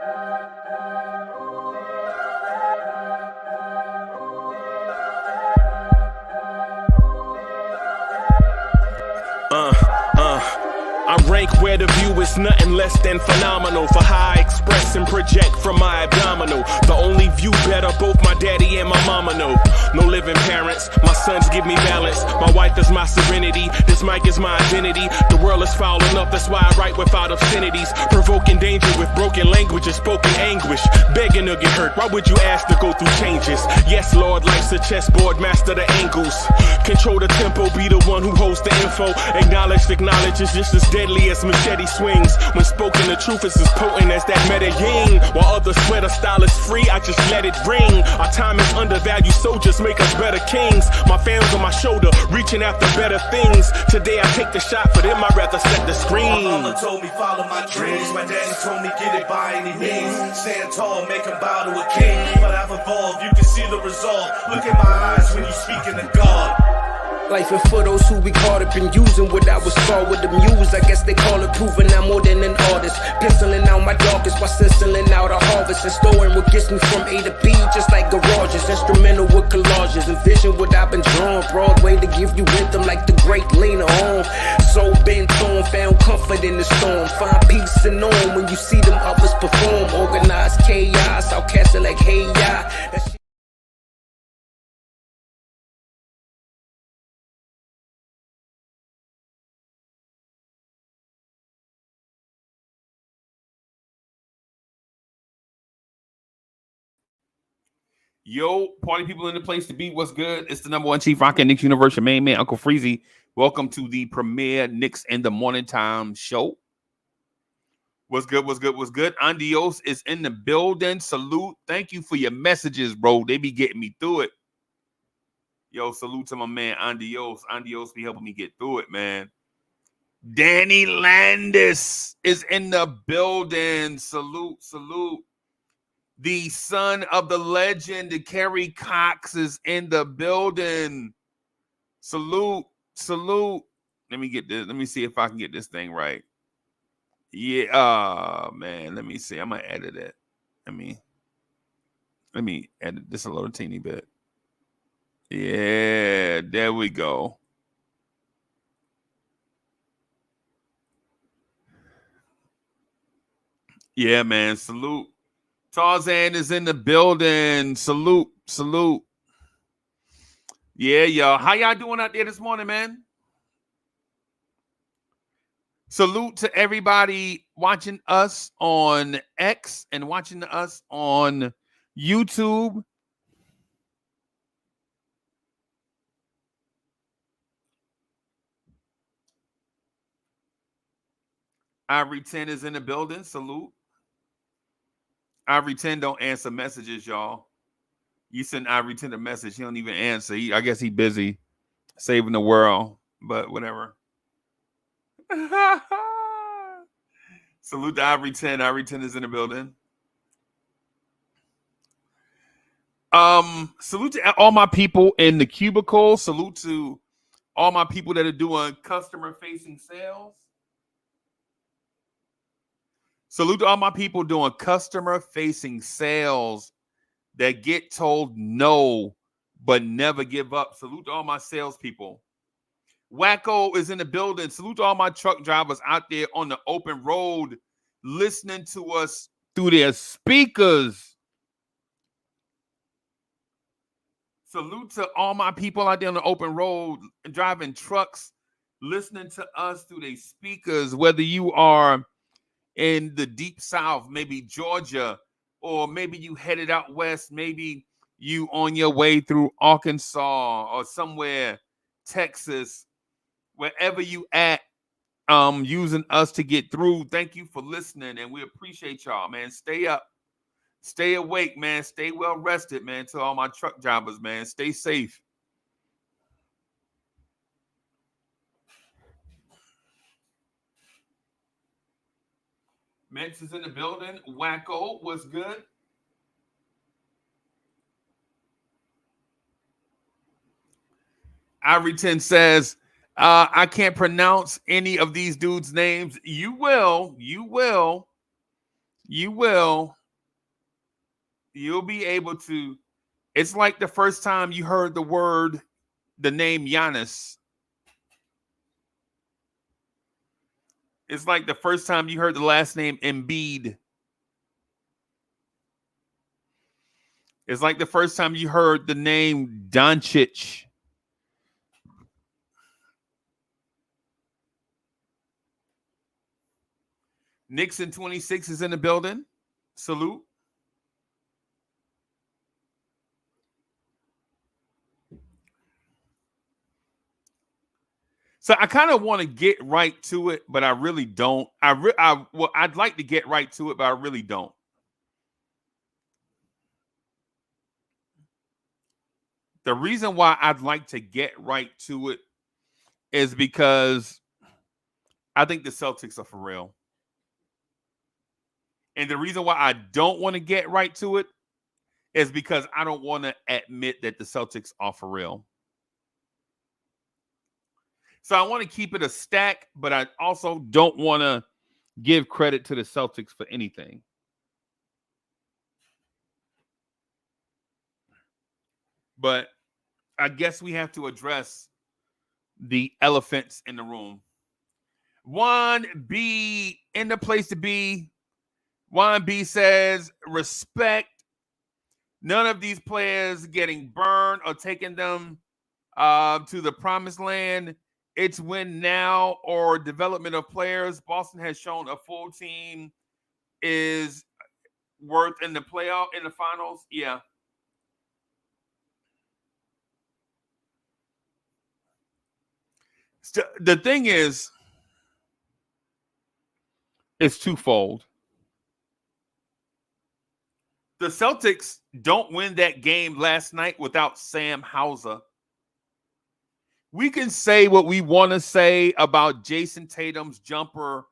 I rank where the view is nothing less than phenomenal. For how I express and project from my abdominal. The only view better, both my daddy and my mama know. No living parents, my sons give me balance. My wife is my serenity, this mic is my identity. The world is foul enough, that's why I write without obscenities. Provoking danger with broken languages, spoken anguish. Begging to get hurt, why would you ask to go through changes? Yes, Lord, life's a chessboard, master the angles. Control the tempo, be the one who holds the info. Acknowledge is just as deadly as machete swings. When spoken, the truth is as potent as that Medellin. While others swear the style is free, I just let it ring. Our time is undervalued, soldiers make us better kings. My fans on my shoulder, reaching after better things. Today I take the shot, for them I'd rather set the screen. My mama told me follow my dreams. My daddy told me get it by any means. Stand tall, make him bow to a king. But I've evolved, you can see the resolve. Look in my eyes when you speaking to God. Life and for those who be caught up in using what I was taught with the muse. I guess they call it proving I'm more than an artist. Penciling out my darkest while sizzling out a harvest. And storing what gets me from A to B, just like garages. Instrumental with collages. Envision what I've been drawing. Broadway to give you rhythm like the great Lena Horne. So bent on, found comfort in the storm. Find peace and on when you see them others perform. Organized chaos, I'll cast it like hey ya. Yo, party people in the place to be. What's good? It's the number one chief rockin' Knicks Universe, your main man, Uncle Freezy. Welcome to the premier Knicks in the Morning Time show. What's good? What's good? What's good? Andios is in the building. Salute. Thank you for your messages, bro. They be getting me through it. Yo, salute to my man, Andios. Andios be helping me get through it, man. Danny Landis is in the building. Salute, salute. The son of the legend, Kerry Cox, is in the building. Salute, salute. Let me get this. Let me see if I can get this thing right. Yeah, man. Let me see. I'm gonna edit it. Let me edit this a little teeny bit. Yeah, there we go. Yeah, man. Salute. Tarzan is in the building. Salute, salute. Yeah, y'all. How y'all doing out there this morning, man? Salute to everybody watching us on X and watching us on YouTube. Ivory 10 is in the building. Salute. Ivory 10 don't answer messages, y'all. You send Ivory 10 a message, he don't even answer. I guess he busy saving the world, but whatever. Salute to Ivory 10. Ivory 10 is in the building. Salute to all my people in the cubicle. Salute to all my people that are doing customer-facing sales. Salute to all my people doing customer-facing sales that get told no, but never give up. Salute to all my salespeople. Wacko is in the building. Salute to all my truck drivers out there on the open road listening to us through their speakers. Salute to all my people out there on the open road driving trucks, listening to us through their speakers, whether you are in the deep south, maybe Georgia, or maybe you headed out west, maybe you on your way through Arkansas or somewhere, Texas, wherever you at, using us to get through. Thank you for listening, and we appreciate y'all, man. Stay up, stay awake, man. Stay well rested, man. To all my truck drivers, man, stay safe. Mets is in the building. Wacko, what's good? Ivory 10 says, I can't pronounce any of these dudes' names. You will. You will. You'll be able to. It's like the first time you heard the name Giannis. It's like the first time you heard the last name Embiid. It's like the first time you heard the name Doncic. Knicks in 26 is in the building. Salute. So I kind of want to get right to it, but I really don't. I'd like to get right to it, but I really don't. The reason why I'd like to get right to it is because I think the Celtics are for real. And the reason why I don't want to get right to it is because I don't want to admit that the Celtics are for real. So I want to keep it a stack, but I also don't want to give credit to the Celtics for anything. But I guess we have to address the elephants in the room. 1B in the place to be. 1B says, respect. None of these players getting burned or taking them to the promised land. It's win now or development of players. Boston has shown a full team is worth in the playoff, in the finals. Yeah. The thing is, it's twofold. The Celtics don't win that game last night without Sam Hauser. We can say what we want to say about Jason Tatum's jumper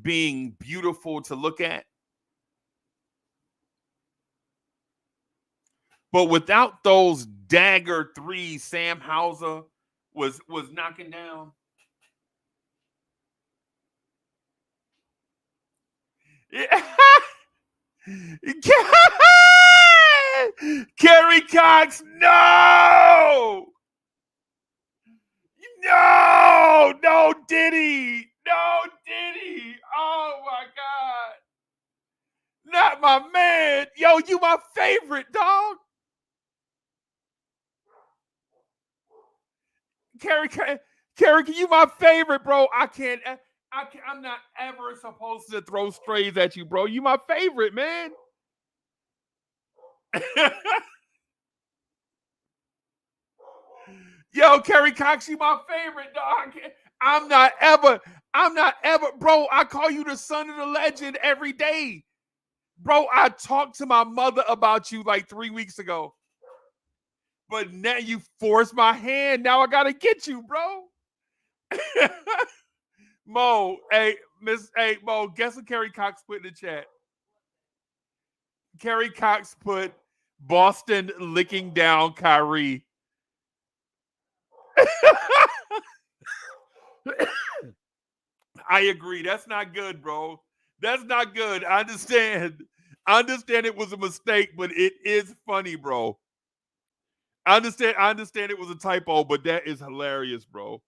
being beautiful to look at. But without those dagger threes Sam Hauser was knocking down. Yeah. Kerry Cox, no! No, Diddy. No, Diddy. Oh, my God. Not my man. Yo, you my favorite, dog. Kerry, you my favorite, bro. I'm not ever supposed to throw strays at you, bro. You my favorite, man. Yo, Kerry Cox, you my favorite, dog. I'm not ever, bro. I call you the son of the legend every day. Bro, I talked to my mother about you like 3 weeks ago. But now you forced my hand. Now I gotta get you, bro. Mo, Mo, guess what Kerry Cox put in the chat? Kerry Cox put Boston licking down Kyrie. I agree. That's not good, bro. That's not good. I understand it was a mistake, but it is funny, bro. I understand it was a typo, but that is hilarious, bro.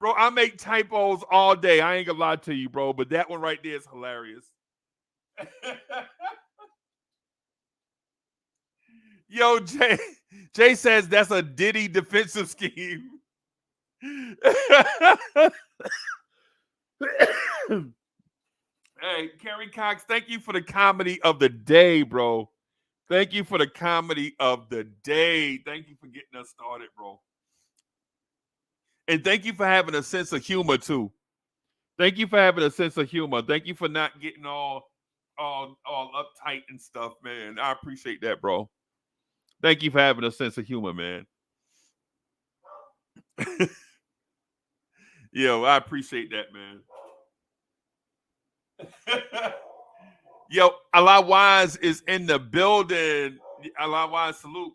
Bro, I make typos all day. I ain't gonna lie to you, bro, but that one right there is hilarious. Yo, Jay says that's a Diddy defensive scheme. Hey, Kerry Cox, thank you for the comedy of the day, bro. Thank you for the comedy of the day. Thank you for getting us started, bro. And thank you for having a sense of humor, too. Thank you for having a sense of humor. Thank you for not getting all uptight and stuff, man. I appreciate that, bro. Thank you for having a sense of humor, man. Yo, I appreciate that, man. Yo, Allah Wise is in the building. Allah Wise, salute,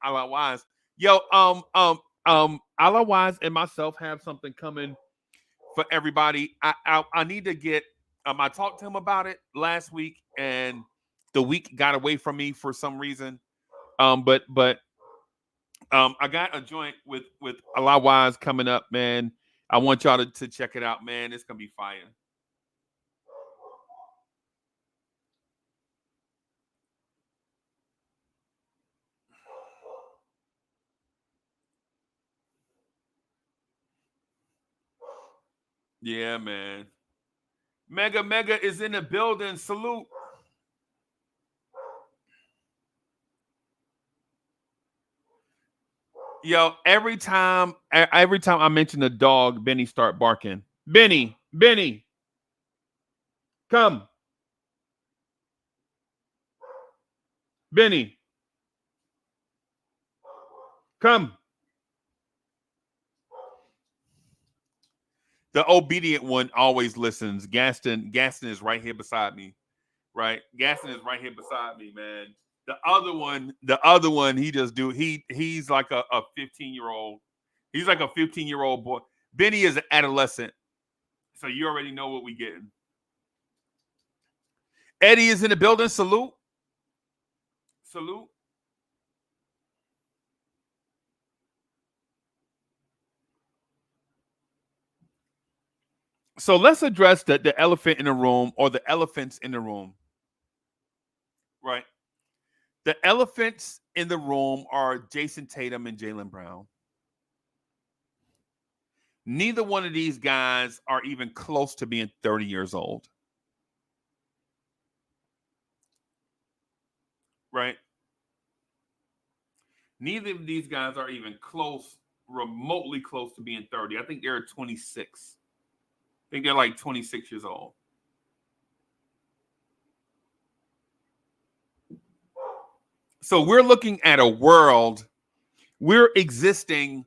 Allah Wise. Yo, Allah Wise and myself have something coming for everybody. I need to get I talked to him about it last week, and the week got away from me for some reason. But I got a joint with a lot wise coming up, man. I want y'all to check it out, man. It's gonna be fire. Yeah, man. Mega is in the building. Salute. Yo, every time I mention the dog, Benny start barking. Benny, come. Benny, come. The obedient one always listens. Gaston is right here beside me. Right? Gaston is right here beside me, man. The other one, he's like a 15-year-old. He's like a 15-year-old boy. Benny is an adolescent. So you already know what we getting. Eddie is in the building. Salute. Salute. So let's address the elephant in the room, or the elephants in the room. Right? The elephants in the room are Jason Tatum and Jaylen Brown. Neither one of these guys are even close to being 30 years old. Right? Neither of these guys are even remotely close to being 30. I think they're 26. I think they're like 26 years old. So we're looking at a world, we're existing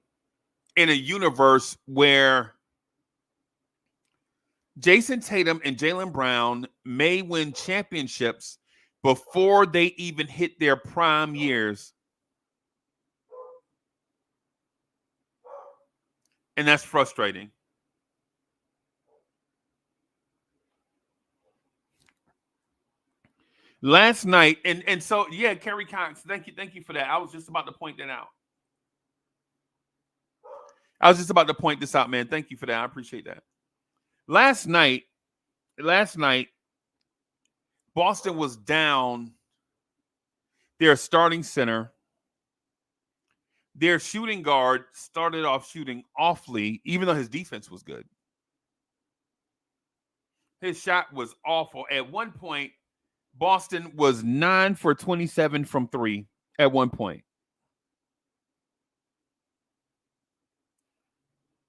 in a universe where Jason Tatum and Jaylen Brown may win championships before they even hit their prime years. And that's frustrating. Last night, and so yeah, Kerry Cox, thank you for that. I was just about to point that out. I was just about to point this out, man. Thank you for that. I appreciate that. Last night, Boston was down their starting center. Their shooting guard started off shooting awfully, even though his defense was good. His shot was awful. At one point, Boston was 9 for 27 from 3 at one point.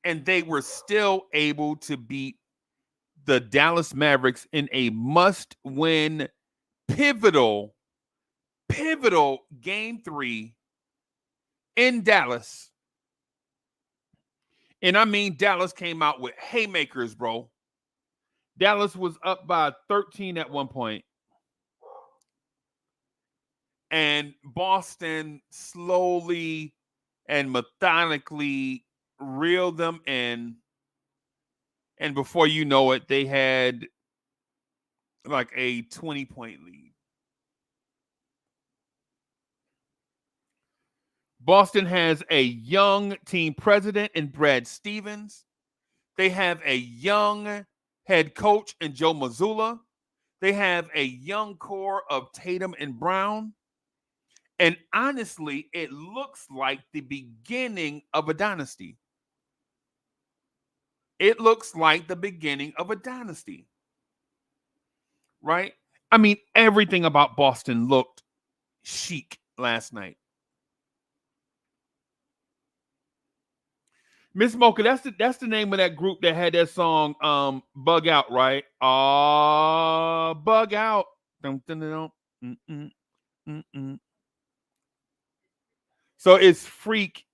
And they were still able to beat the Dallas Mavericks in a must-win, pivotal game 3 in Dallas. And I mean, Dallas came out with haymakers, bro. Dallas was up by 13 at one point. And Boston slowly and methodically reeled them in. And before you know it, they had like a 20-point lead. Boston has a young team president in Brad Stevens. They have a young head coach in Joe Mazzulla. They have a young core of Tatum and Brown. And honestly, it looks like the beginning of a dynasty. It looks like the beginning of a dynasty. Right? I mean, everything about Boston looked chic last night. Miss Mocha, that's the name of that group that had that song Bug Out, right? Bug Out. So it's Freak,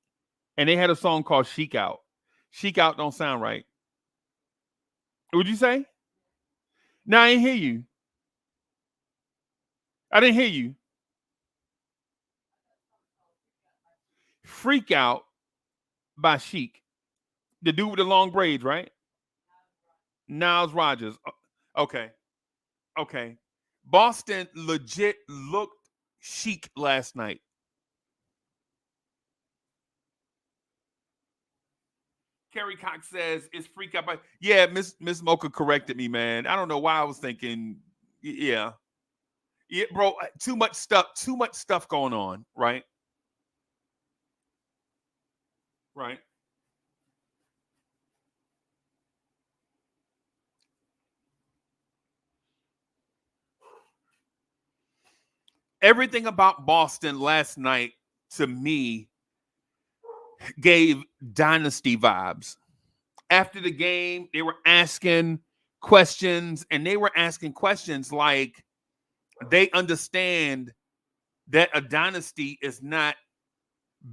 and they had a song called Chic Out. Chic Out don't sound right. What'd you say? No, I didn't hear you. I didn't hear you. Freak Out by Chic. The dude with the long braids, right? Niles Rodgers. Okay. Boston legit looked chic last night. Kerry Cox says it's freak out. Yeah, Miss Mocha corrected me, man. I don't know why I was thinking. Yeah, bro. Too much stuff going on. Right. Everything about Boston last night to me gave dynasty vibes. After the game, they were asking questions, and they were asking questions like they understand that a dynasty is not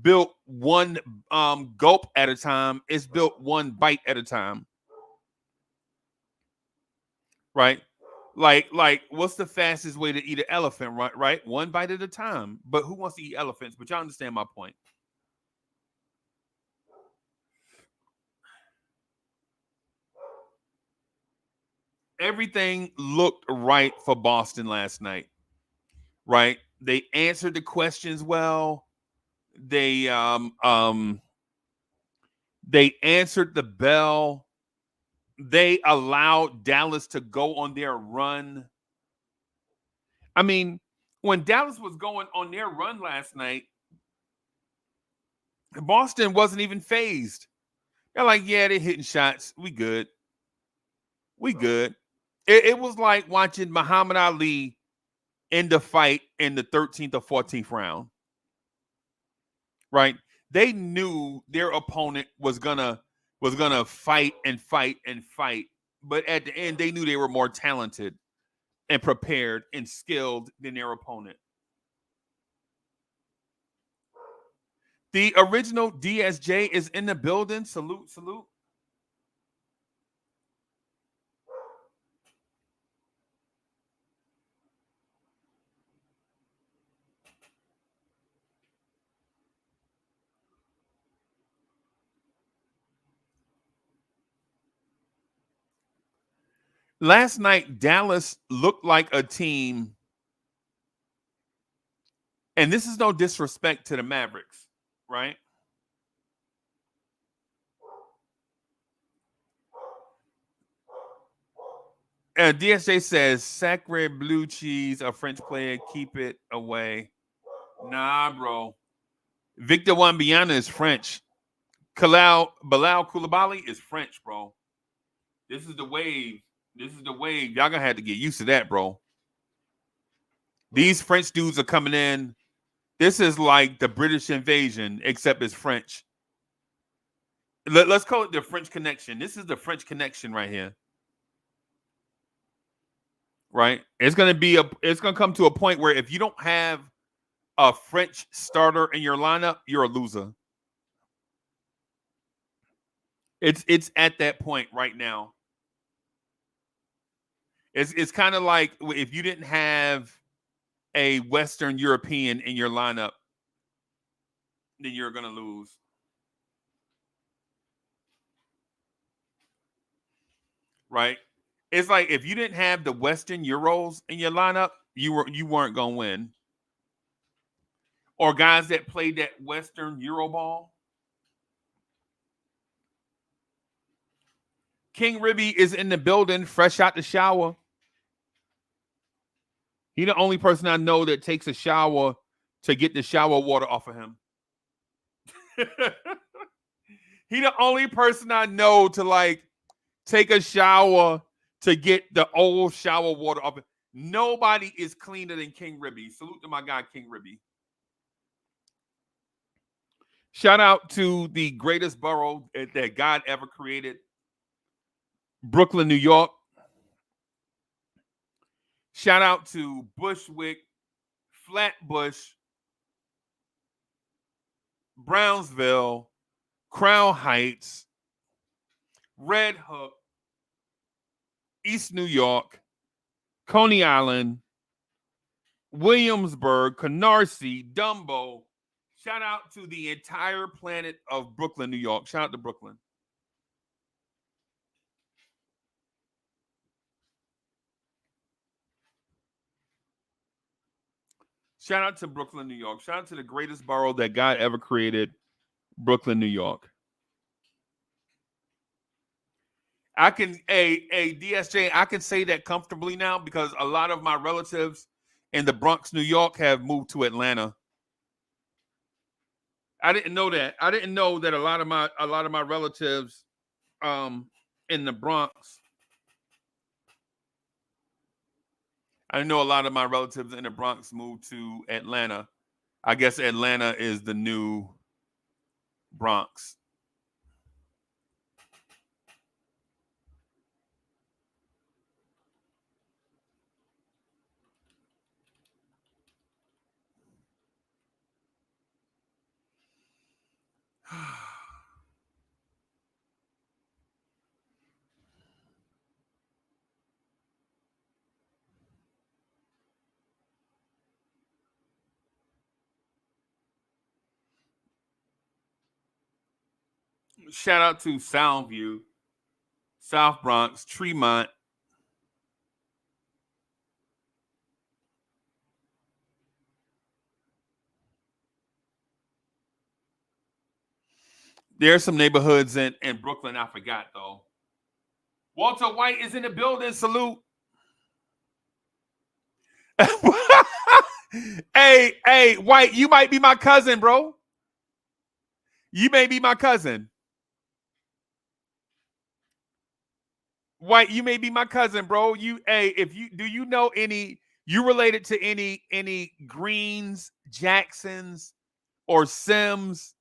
built one gulp at a time, it's built one bite at a time. Right? Like what's the fastest way to eat an elephant, right? One bite at a time. But who wants to eat elephants? But y'all understand my point. Everything looked right for Boston last night, right? They answered the questions well. They answered the bell. They allowed Dallas to go on their run. I mean, when Dallas was going on their run last night, Boston wasn't even phased. They're like, yeah, they're hitting shots. We good. It was like watching Muhammad Ali end the fight in the 13th or 14th round. Right? They knew their opponent was gonna fight, but at the end they knew they were more talented and prepared and skilled than their opponent. The original DSJ is in the building. Salute. Last night, Dallas looked like a team, and this is no disrespect to the Mavericks, right? DSJ says, Sacre blue cheese, a French player, keep it away. Nah, bro. Victor Wembanyama is French. Bilal Koulibaly is French, bro. This is the wave. Y'all gonna have to get used to that, bro. These French dudes are coming in. This is like the British invasion, except it's French. Let's call it the French Connection. This is the French Connection right here. Right? It's gonna come to a point where if you don't have a French starter in your lineup, you're a loser. It's at that point right now. It's kind of like if you didn't have a Western European in your lineup, then you're gonna lose. Right? It's like if you didn't have the Western Euros in your lineup, you weren't gonna win. Or guys that played that Western Euro ball. King Ribby is in the building, fresh out the shower. He the only person I know that takes a shower to get the shower water off of him. He the only person I know to like take a shower to get the old shower water off. Nobody is cleaner than King Ribby. Salute to my guy, King Ribby. Shout out to the greatest borough that God ever created, Brooklyn, New York. Shout out to Bushwick, Flatbush, Brownsville, Crown Heights, Red Hook, East New York, Coney Island, Williamsburg, Canarsie, Dumbo. Shout out to the entire planet of Brooklyn, New York. Shout out to Brooklyn. Shout out to Brooklyn, New York. Shout out to the greatest borough that God ever created, Brooklyn, New York. I can, DSJ, I can say that comfortably now because a lot of my relatives in the Bronx, New York have moved to Atlanta. I didn't know that. I didn't know that a lot of my relatives in the Bronx. I know a lot of my relatives in the Bronx moved to Atlanta. I guess Atlanta is the new Bronx. Shout out to Soundview, South Bronx, Tremont. There's some neighborhoods in Brooklyn I forgot, though. Walter White is in the building. Salute. Hey, White, you might be my cousin, bro. You may be my cousin. White, you may be my cousin, bro. If you know any, you related to any Greens, Jacksons, or Sims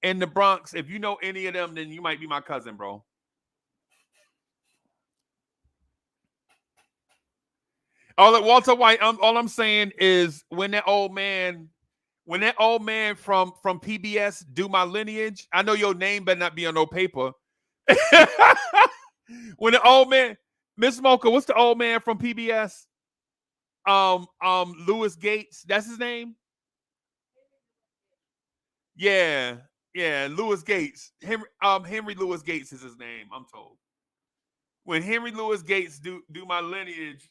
in the Bronx? If you know any of them, then you might be my cousin, bro. Walter White, all I'm saying is when that old man from PBS do my lineage, I know your name better not be on no paper. When the old man, Miss Mocha, what's the old man from PBS? Louis Gates, that's his name? Yeah, Louis Gates. Henry Louis Gates is his name, I'm told. When Henry Louis Gates do my lineage.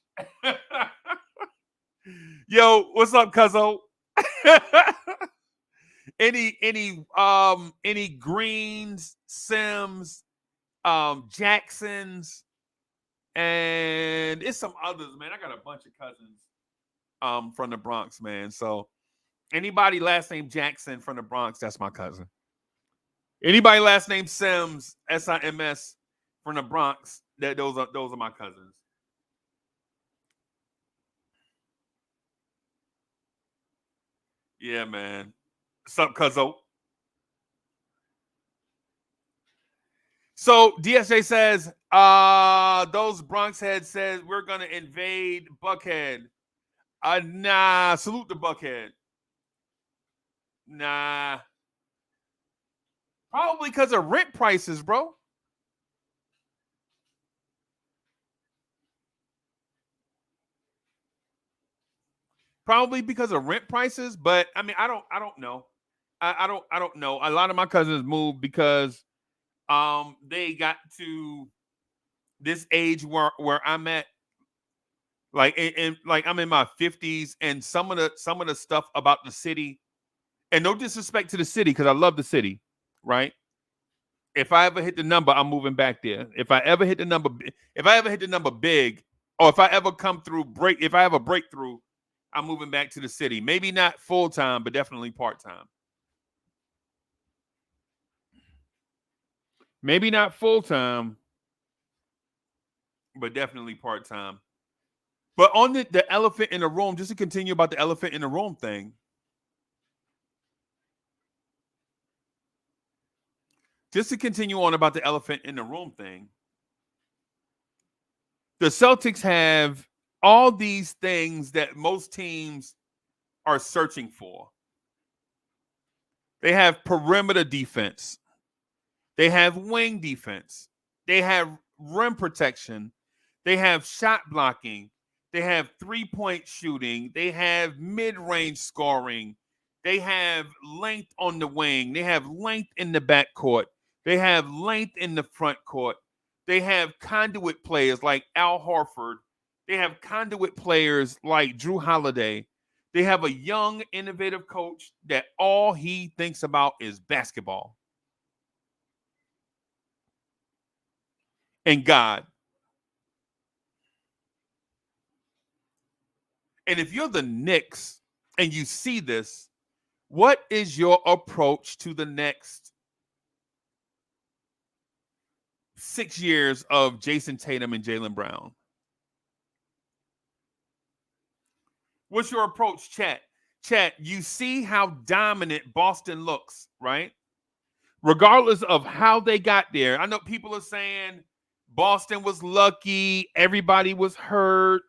Yo, what's up, cuzzo? Any Greens, Sims, Jacksons, and it's some others, man. I got a bunch of cousins from the Bronx, man. So anybody last name Jackson from the Bronx, that's my cousin. Anybody last name Sims, SIMS from the Bronx, those are my cousins. Yeah, man. What's up, cuzzo? So DSJ says, those Bronx heads says we're gonna invade Buckhead. Nah, salute the Buckhead. Nah. Probably because of rent prices, bro. Probably because of rent prices, but I mean, I don't know. I don't know. A lot of my cousins moved because they got to this age where I'm at, like like I'm in my 50s, and some of the stuff about the city, and no disrespect to the city because I love the city, right? If I ever hit the number, I'm moving back there. If I ever hit the number big, or if I ever if I have a breakthrough, I'm moving back to the city. Maybe not full time, but definitely part time. Maybe not full time, but definitely part time. But on the elephant in the room, just to continue about the elephant in the room thing. Just to continue on about the elephant in the room thing. The Celtics have all these things that most teams are searching for. They have perimeter defense. They have wing defense. They have rim protection. They have shot blocking. They have three-point shooting. They have mid-range scoring. They have length on the wing. They have length in the backcourt. They have length in the front court. They have conduit players like Al Horford. They have conduit players like Drew Holiday. They have a young, innovative coach that all he thinks about is basketball and God. And if you're the Knicks and you see this, what is your approach to the next 6 years of Jason Tatum and Jaylen Brown? What's your approach, Chat? Chat, you see how dominant Boston looks, right? Regardless of how they got there. I know people are saying Boston was lucky, everybody was hurt,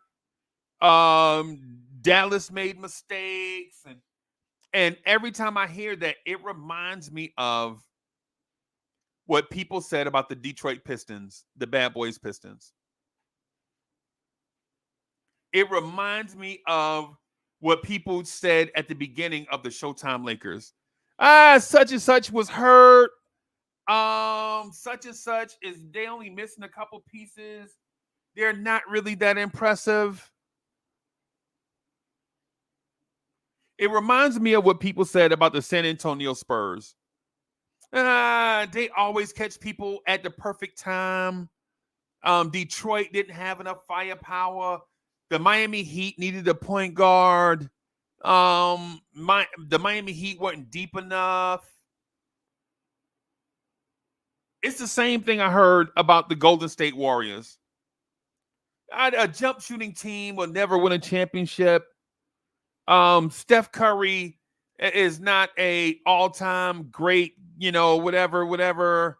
Dallas made mistakes, and every time I hear that, it reminds me of what people said about the Detroit Pistons, the Bad Boys Pistons. It reminds me of what people said at the beginning of the Showtime Lakers. Such and such was hurt. Such and such is they only missing a couple pieces. They're not really that impressive. It reminds me of what people said about the San Antonio Spurs. They always catch people at the perfect time. Detroit didn't have enough firepower. The Miami Heat needed a point guard. The Miami Heat weren't deep enough. It's the same thing I heard about the Golden State Warriors. A jump shooting team will never win a championship. Steph Curry is not a all-time great, whatever.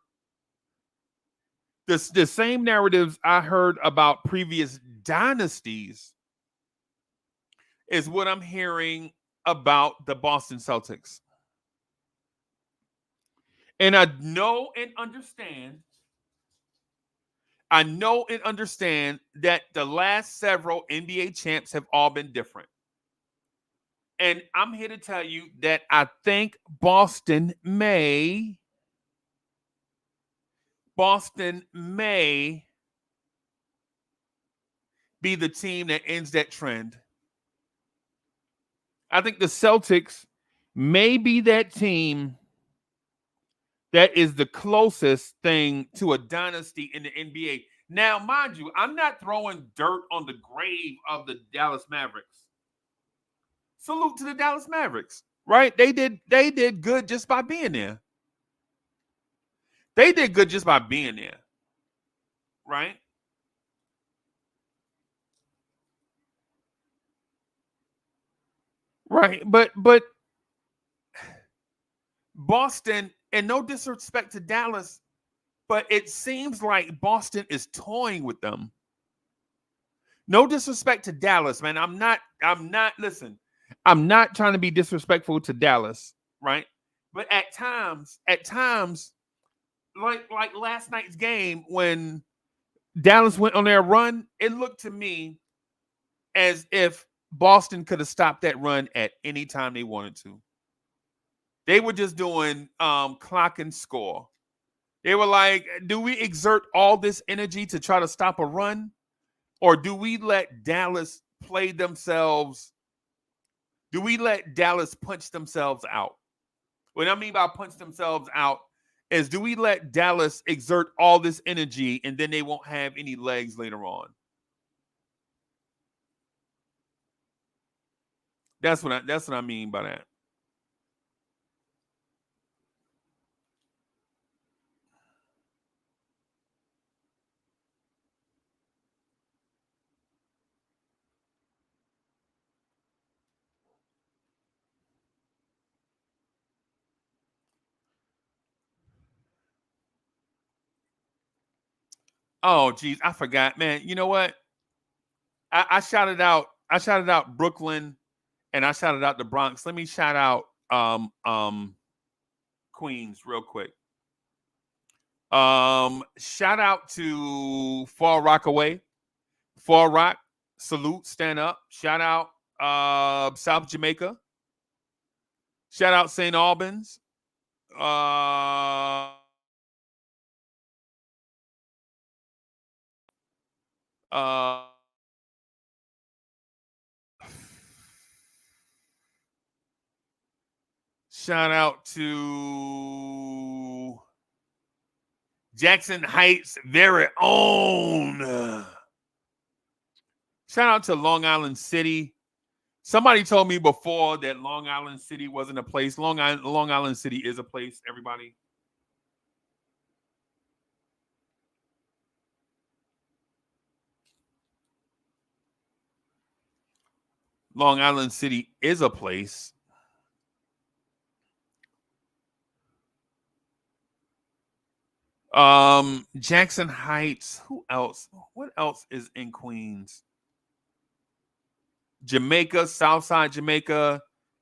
The same narratives I heard about previous dynasties is what I'm hearing about the Boston Celtics. And I know and understand that the last several NBA champs have all been different. And I'm here to tell you that I think Boston may be the team that ends that trend. I think the Celtics may be that team that is the closest thing to a dynasty in the NBA. Now, mind you, I'm not throwing dirt on the grave of the Dallas Mavericks. Salute to the Dallas Mavericks, right? They did good just by being there. They did good just by being there, right? Right, but Boston, and no disrespect to Dallas, but it seems like Boston is toying with them. No disrespect to Dallas, man. I'm not trying to be disrespectful to Dallas, right? But at times, like last night's game when Dallas went on their run, it looked to me as if Boston could have stopped that run at any time they wanted to. They were just doing clock and score. They were like, do we exert all this energy to try to stop a run? Or do we let Dallas play themselves? Do we let Dallas punch themselves out? What I mean by punch themselves out is, do we let Dallas exert all this energy and then they won't have any legs later on? That's what I mean by that. Oh, geez, I forgot, man. You know what? I shouted out Brooklyn, and I shouted out the Bronx. Let me shout out Queens real quick. Shout out to Fall Rockaway, Fall Rock, salute, stand up. Shout out South Jamaica. Shout out St. Albans. Uh Shout out to Jackson Heights' very own. Shout out to Long Island City. Somebody told me before that Long Island City wasn't a place. Long Island City is a place, everybody. Long Island City is a place. Jackson Heights. Who else? What else is in Queens? Jamaica, Southside Jamaica,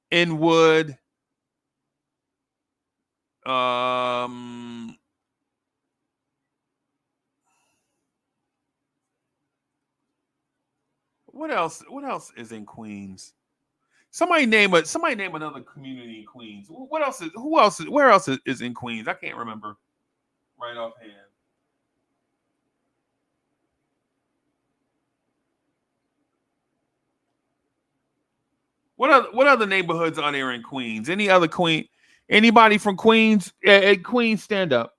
Inwood. What else? What else is in Queens? Somebody name another community in Queens. What else is? Who else is? Where else is in Queens? I can't remember right offhand. What other neighborhoods are there in Queens? Any other Queen? Anybody from Queens? At Queens, stand up.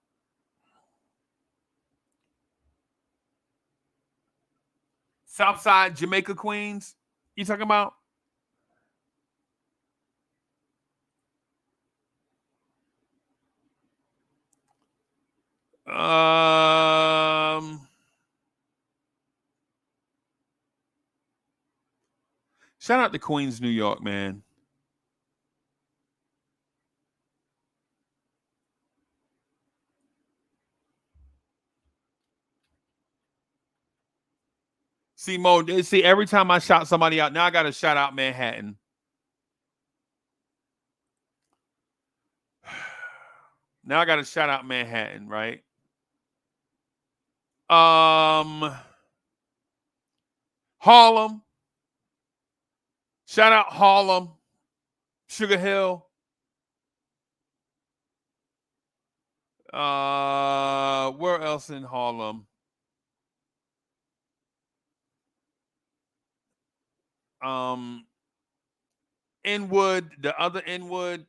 Southside Jamaica, Queens. You talking about? Shout out to Queens, New York, man. See, Mo, see, every time I shout somebody out, now I got to shout out Manhattan. Now I got to shout out Manhattan, right? Harlem. Shout out Harlem. Sugar Hill. Where else in Harlem? Inwood, the other Inwood.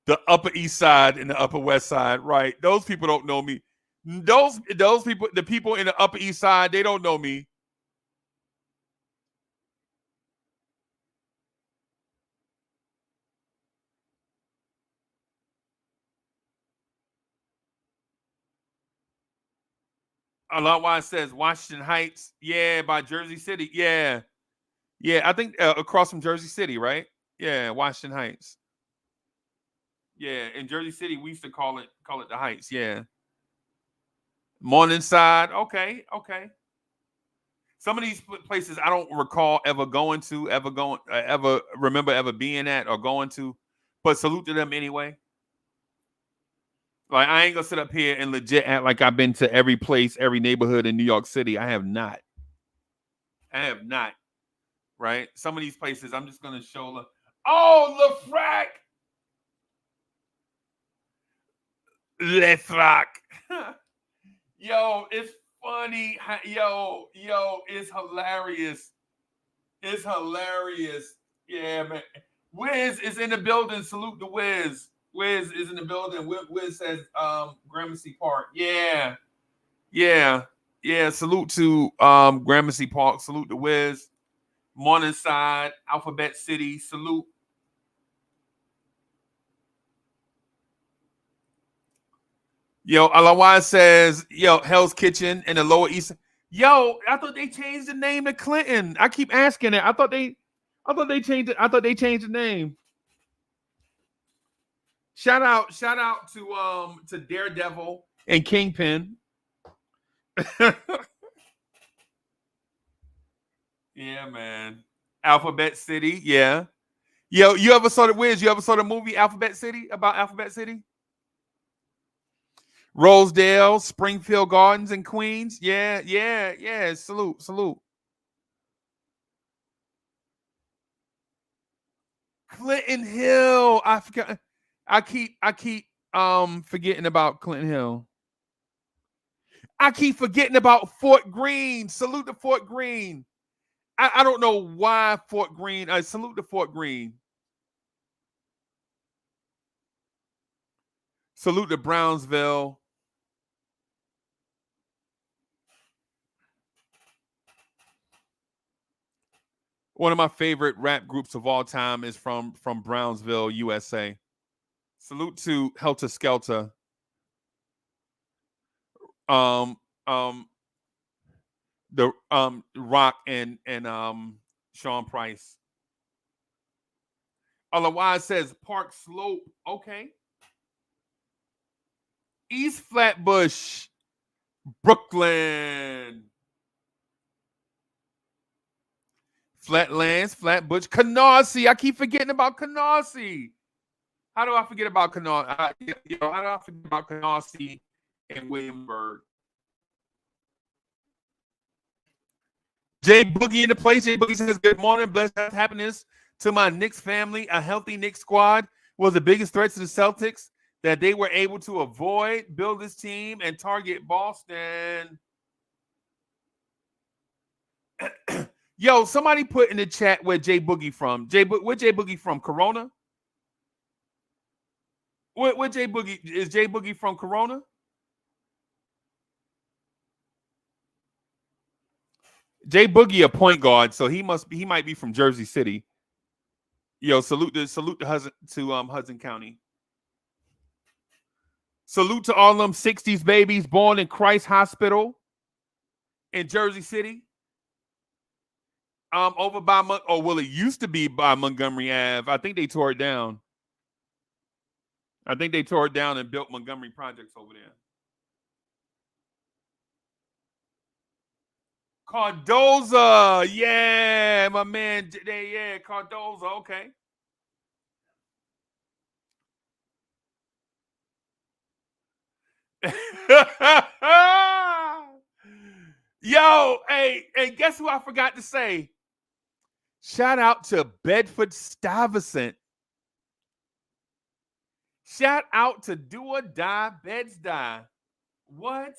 The Upper East Side and the Upper West Side, right? Those people don't know me. Those people, the people in the Upper East Side, they don't know me. A lot why it says Washington Heights, yeah, by Jersey City, yeah. I think across from Jersey City, right? Yeah, Washington Heights. Yeah, in Jersey City, we used to call it the Heights. Yeah, Morningside. Okay. Some of these places I don't recall ever remember ever being at or going to, but salute to them anyway. Like, I ain't gonna sit up here and legit act like I've been to every place, every neighborhood in New York City. I have not. Right? Some of these places I'm just gonna show. Oh, LeFrac. LeFrac. Yo, it's funny. Yo, it's hilarious. It's hilarious. Yeah, man. Wiz is in the building. Salute to Wiz. Wiz is in the building. Wiz says Gramercy Park. Yeah. Salute to Gramercy Park. Salute to Wiz. Morningside, Alphabet City. Salute. Yo, Alawai says, Hell's Kitchen in the Lower East. Yo, I thought they changed the name to Clinton. I keep asking it. I thought they changed it. I thought they changed the name. Shout out to Daredevil and Kingpin. Yeah, man. Alphabet City, yeah. Yo, you ever saw the movie Alphabet City, about Alphabet City? Rosedale, Springfield Gardens in Queens. Yeah. Salute. Clinton Hill. I forgot. I keep forgetting about Clinton Hill. I keep forgetting about Fort Greene. Salute to Fort Greene. I don't know why Fort Greene. Salute to Fort Greene. Salute to Brownsville. One of my favorite rap groups of all time is from Brownsville, USA. Salute to Helter Skelter. The Rock and Sean Price. Otherwise says Park Slope. Okay. East Flatbush, Brooklyn. Flatlands, Flatbush, Canarsie. I keep forgetting about Canarsie. How do I forget about Canarsie? How do I forget about Canarsie and Williamsburg? Jay Boogie in the place. Jay Boogie says, good morning. Blessed happiness to my Knicks family. A healthy Knicks squad was the biggest threat to the Celtics that they were able to avoid, build this team, and target Boston. Yo, somebody put in the chat where Jay Boogie from. Where Jay Boogie from? Corona? Where Jay Boogie? Is Jay Boogie from Corona? Jay Boogie a point guard, so he might be from Jersey City. Yo, salute to Hudson County. Salute to all them 60s babies born in Christ Hospital in Jersey City. Over by it used to be by Montgomery Ave. I think they tore it down. I think they tore it down and built Montgomery projects over there. Cardoza, yeah, my man, yeah, Cardoza, okay. Yo, hey, guess who I forgot to say? Shout out to Bedford Stuyvesant. Shout out to Do or Die, Bed-Stuy. What?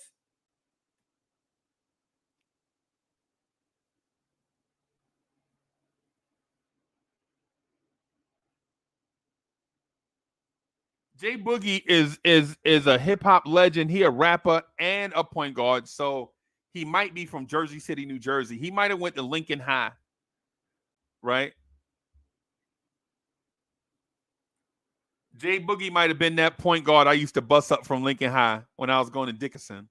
Jay Boogie is a hip hop legend. He a rapper and a point guard, so he might be from Jersey City, New Jersey. He might have went to Lincoln High, right? Jay Boogie might have been that point guard I used to bust up from Lincoln High when I was going to Dickinson.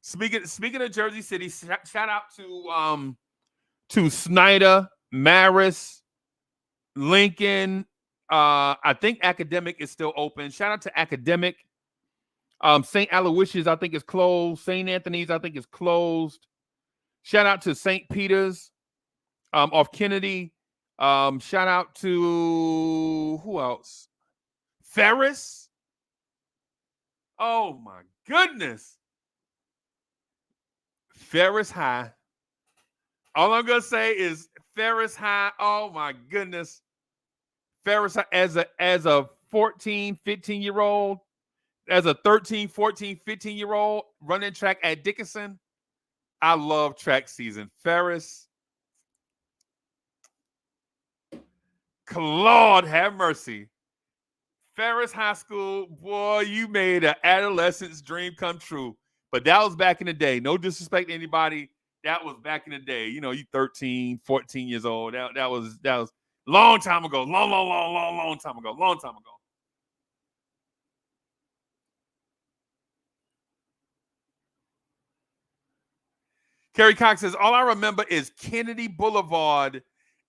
Speaking of Jersey City, shout out to Snyder, Marist, Lincoln. I think Academic is still open. Shout out to Academic. St. Aloysius, I think, is closed. St. Anthony's, I think, is closed. Shout out to St. Peter's off Kennedy. Shout out to who else? Ferris. Oh my goodness. Ferris High. All I'm gonna say is Ferris High. Oh my goodness. Ferris High as a 14, 15-year-old, as a 13, 14, 15-year-old running track at Dickinson. I love track season. Ferris. Claude, have mercy. Ferris High School, boy, you made an adolescent's dream come true. But that was back in the day. No disrespect to anybody. That was back in the day. You know, you 13, 14 years old. That was long time ago. Long time ago. Kerry Cox says, all I remember is Kennedy Boulevard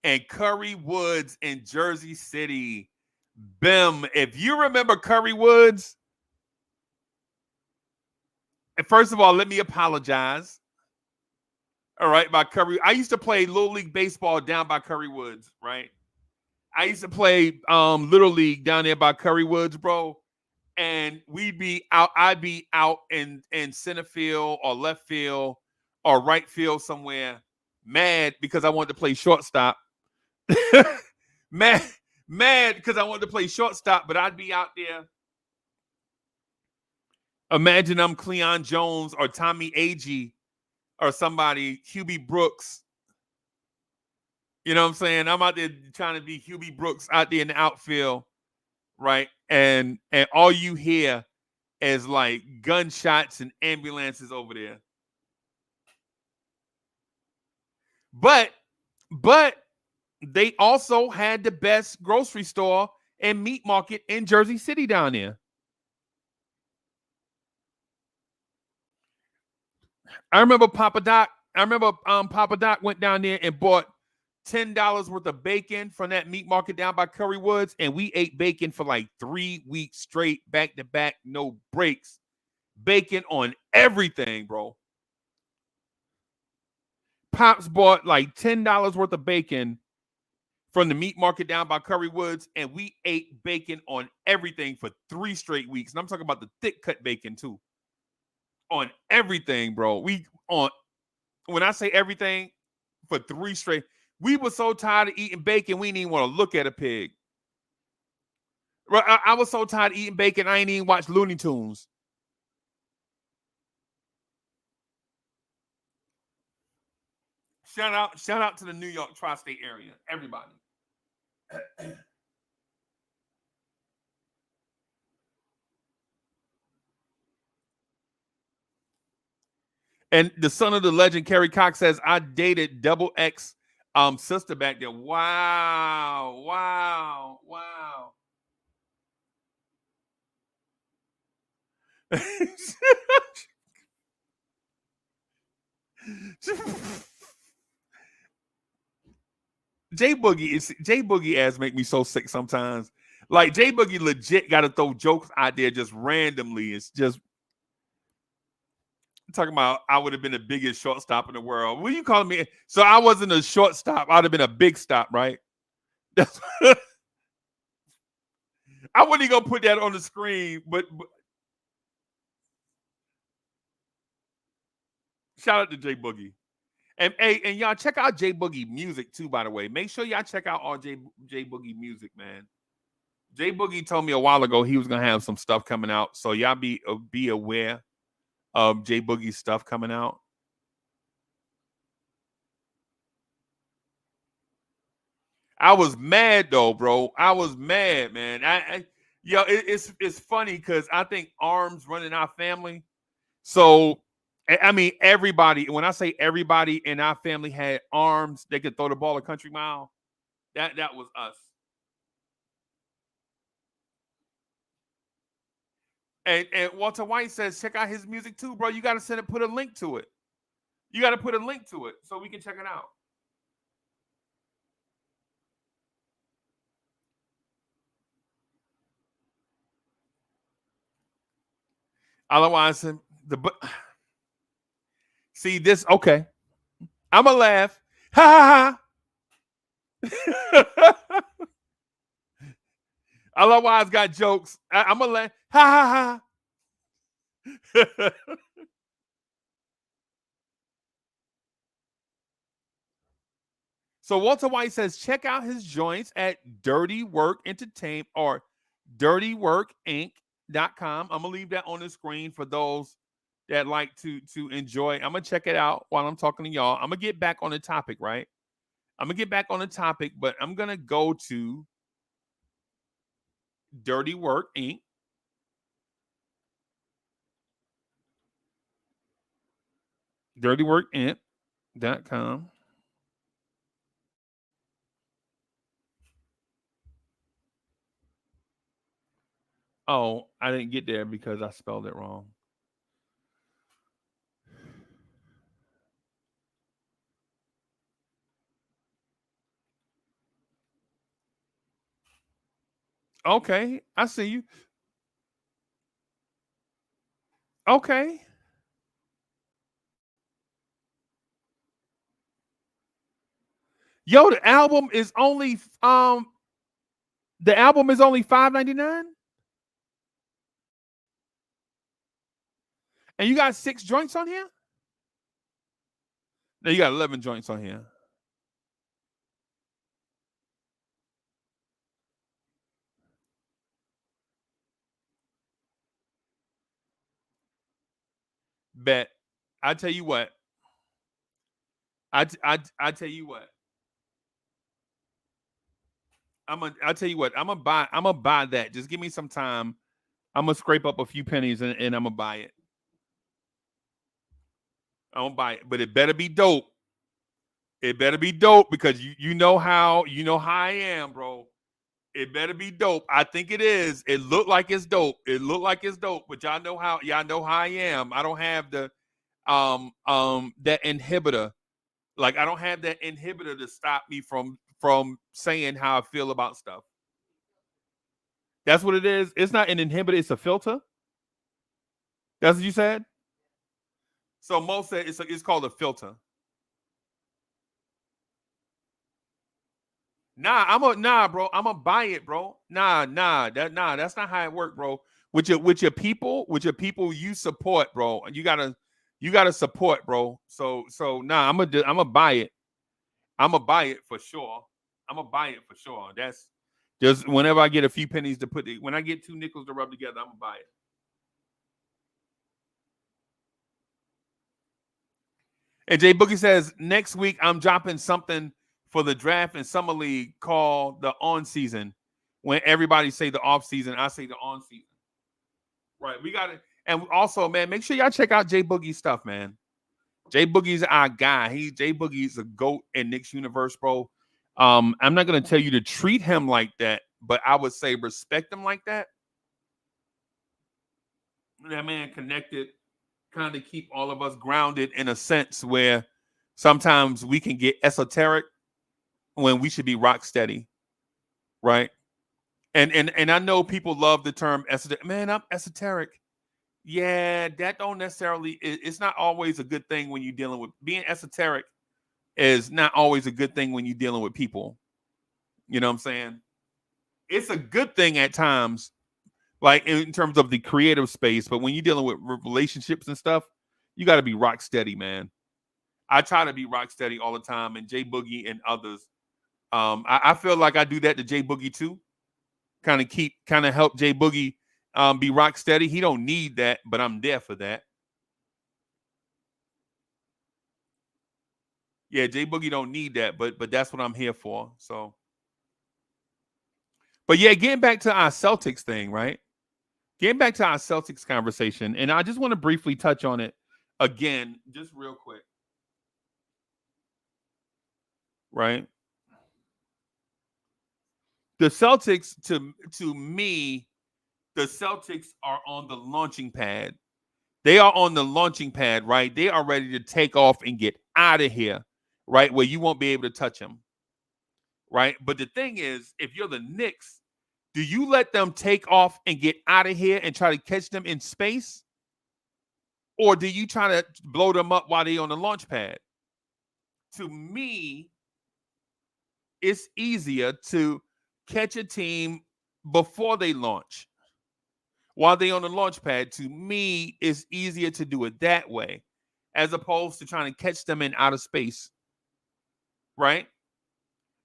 and Curry Woods in Jersey City. Bim. If you remember Curry Woods, first of all, let me apologize. All right, by Curry. I used to play Little League Baseball down by Curry Woods, right? I used to play Little League down there by Curry Woods, bro. And I'd be out in center field or left field or right field somewhere, mad because I wanted to play shortstop. mad mad because I wanted to play shortstop, but I'd be out there. Imagine I'm Cleon Jones or Tommy Agee or somebody, Hubie Brooks. You know what I'm saying? I'm out there trying to be Hubie Brooks out there in the outfield, right? And all you hear is like gunshots and ambulances over there. But they also had the best grocery store and meat market in Jersey City down there. I remember Papa Doc went down there and bought $10 worth of bacon from that meat market down by Curry Woods, and we ate bacon for like 3 weeks straight, back to back, no breaks. Bacon on everything, bro. Pops bought like $10 worth of bacon from the meat market down by Curry Woods, and we ate bacon on everything for 3 straight weeks. And I'm talking about the thick cut bacon too. On everything, bro. When I say everything, for 3 straight, we were so tired of eating bacon, we didn't even want to look at a pig. I was so tired of eating bacon, I ain't even watch Looney Tunes. Shout out to the New York tri-state area, everybody. And the son of the legend, Kerry Cox, says, I dated Double X sister back there. Wow. J Boogie ass make me so sick sometimes. Like J Boogie legit got to throw jokes out there just randomly. It's just talking about I would have been the biggest shortstop in the world. What are you calling me? So I wasn't a shortstop. I'd have been a big stop, right? I wasn't even gonna put that on the screen, but shout out to J Boogie. And y'all check out J Boogie music too, by the way. Make sure y'all check out all J Boogie music, man. J Boogie told me a while ago he was gonna have some stuff coming out, so y'all be aware of J Boogie's stuff coming out. I was mad though, bro. I was mad, man. It's funny because I think Arms running our family. So I mean, everybody. When I say everybody in our family had arms, they could throw the ball a country mile. That was us. And Walter White says, check out his music too, bro. You got to put a link to it. You got to put a link to it so we can check it out. Otherwise, see this. Okay, I'm gonna laugh. Ha ha ha. Otherwise, got jokes. I'm gonna laugh. Ha ha ha. So Walter White says, check out his joints at Dirty Work Entertainment or dirtyworkinc.com. I'm gonna leave that on the screen for those that like to enjoy. I'm gonna check it out while I'm talking to y'all. I'm gonna get back on the topic, right? I'm gonna get back on the topic, but I'm gonna go to Dirty Work Inc. dirtyworkinc.com. Oh, I didn't get there because I spelled it wrong. Okay, I see you. Okay. Yo, the album is only $5.99. And you got 6 joints on here? No, you got 11 joints on here. Bet. I tell you what. I tell you what. I tell you what. I'm gonna buy that. Just give me some time. I'm gonna scrape up a few pennies and I'm gonna buy it. I'm gonna buy it, but it better be dope. It better be dope because you know how I am, bro. It better be dope. I think it is. It looked like it's dope. But y'all know how I am. I don't have the that inhibitor. Like I don't have that inhibitor to stop me from saying how I feel about stuff. That's what it is. It's not an inhibitor, it's a filter. That's what you said? So Mo said it's called a filter. Nah, bro. I'm gonna buy it, bro. That's not how it works, bro. With your people, you support, bro. You gotta support, bro. So I'm gonna buy it. I'm gonna buy it for sure. That's just whenever I get a few pennies to when I get 2 nickels to rub together, I'm gonna buy it. And Jay Boogie says next week I'm dropping something for the draft and summer league called the on season. When everybody say the off season, I say the on season. Right, we got it. And also, man, make sure y'all check out Jay Boogie's stuff, man. Jay Boogie's our guy. Jay Boogie's a GOAT in Knicks universe, bro. I'm not gonna tell you to treat him like that, but I would say respect him like that. That man connected, kind of keep all of us grounded in a sense where sometimes we can get esoteric when we should be rock steady, right? And I know people love the term esoteric. Man, I'm esoteric. Yeah, that don't necessarily. It's not always a good thing when you're dealing with being esoteric. Is not always a good thing when you're dealing with people. You know what I'm saying? It's a good thing at times, like in terms of the creative space. But when you're dealing with relationships and stuff, you got to be rock steady, man. I try to be rock steady all the time, and Jay Boogie and others. I feel like I do that to Jay Boogie too. Kind of help Jay Boogie be rock steady. He don't need that, but I'm there for that. Yeah, Jay Boogie don't need that, but that's what I'm here for. So, but yeah, getting back to our Celtics thing, right? Getting back to our Celtics conversation, and I just want to briefly touch on it again, just real quick. Right? The Celtics, to me, the Celtics are on the launching pad. They are on the launching pad, right? They are ready to take off and get out of here, right? Where you won't be able to touch them, right? But the thing is, if you're the Knicks, do you let them take off and get out of here and try to catch them in space? Or do you try to blow them up while they're on the launch pad? To me, it's easier to catch a team before they launch. While they're on the launch pad, to me, it's easier to do it that way as opposed to trying to catch them in outer space. Right?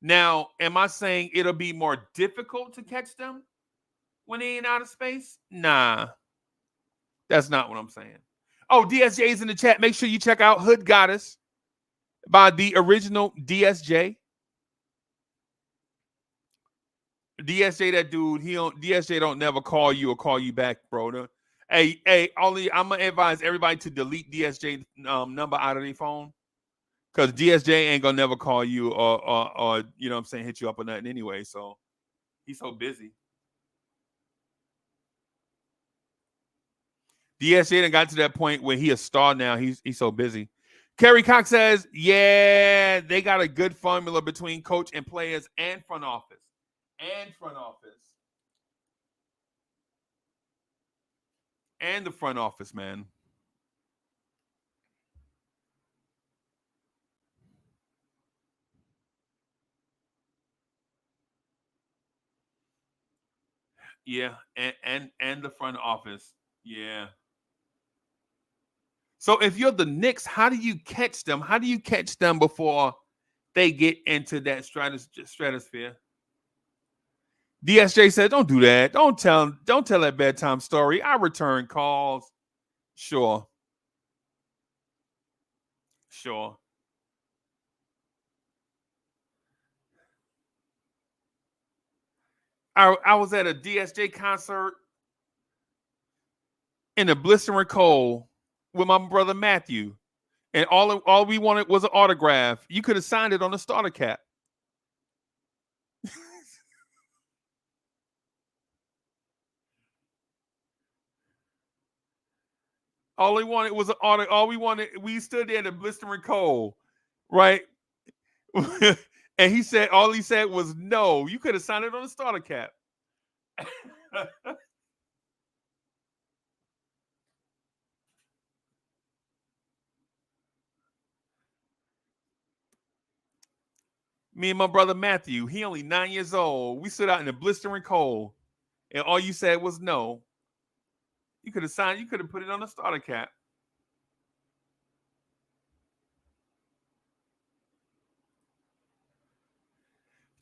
Now, am I saying it'll be more difficult to catch them when they're in outer space? Nah. That's not what I'm saying. Oh, DSJ's in the chat. Make sure you check out Hood Goddess by the original DSJ. DSJ, that dude, DSJ don't never call you or call you back, bro. Hey, only I'm gonna advise everybody to delete DSJ number out of their phone. Because DSJ ain't gonna never call you or you know what I'm saying, hit you up or nothing anyway. So he's so busy. DSJ done got to that point where he a star now. He's so busy. Kerry Cox says, yeah, they got a good formula between coach and players and front office. And the front office, man. Yeah, and the front office. Yeah. So if you're the Knicks, how do you catch them? How do you catch them before they get into that stratosphere? DSJ said, don't do that. Don't tell that bedtime story. I return calls. Sure. Sure. I was at a DSJ concert in the blistering cold with my brother Matthew, and all we wanted was an autograph. You could have signed it on the starter cap. All we wanted was an auto. All we wanted, we stood there in the blistering cold, right? And he said, all he said was no. You could have signed it on the starter cap. Me and my brother Matthew, he only 9 years old. We stood out in the blistering cold, and all you said was no. You could have signed. You could have put it on the starter cap.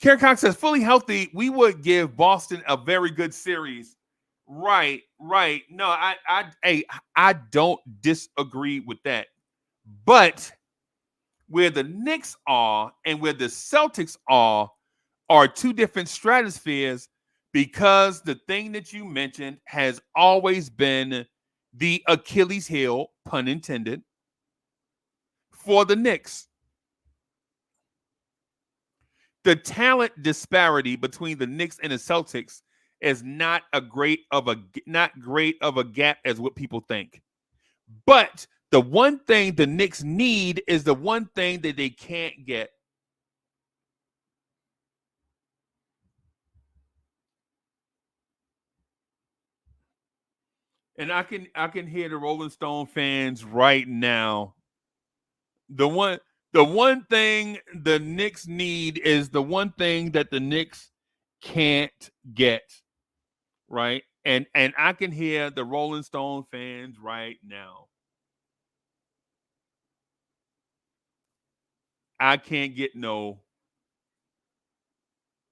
Karen Cox says, fully healthy, we would give Boston a very good series. Right. No, I don't disagree with that. But where the Knicks are and where the Celtics are two different stratospheres, because the thing that you mentioned has always been the Achilles heel, pun intended, for the Knicks. The talent disparity between the Knicks and the Celtics is not great of a gap as what people think. But the one thing the Knicks need is the one thing that they can't get. And I can hear the Rolling Stone fans right now. The one thing the Knicks need is the one thing that the Knicks can't get. Right? And I can hear the Rolling Stone fans right now. I can't get no.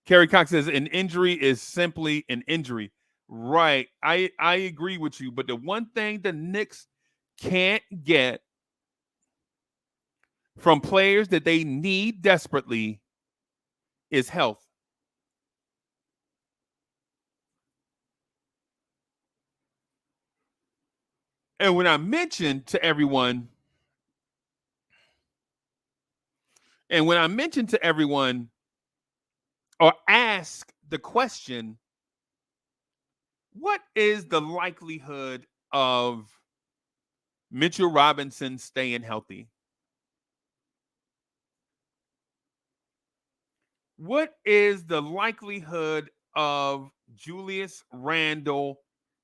Kerry Cox says an injury is simply an injury. Right. I agree with you. But the one thing the Knicks can't get from players that they need desperately is health. And when I mentioned to everyone, or ask the question, what is the likelihood of Mitchell Robinson staying healthy? What is the likelihood of Julius Randle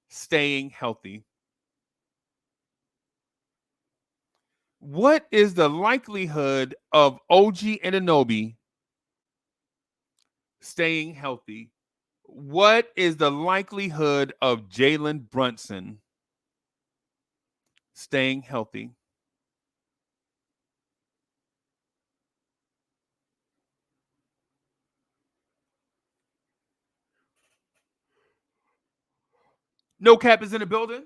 staying healthy? What is the likelihood of OG Anunoby staying healthy? What is the likelihood of Jalen Brunson staying healthy? No Cap is in the building.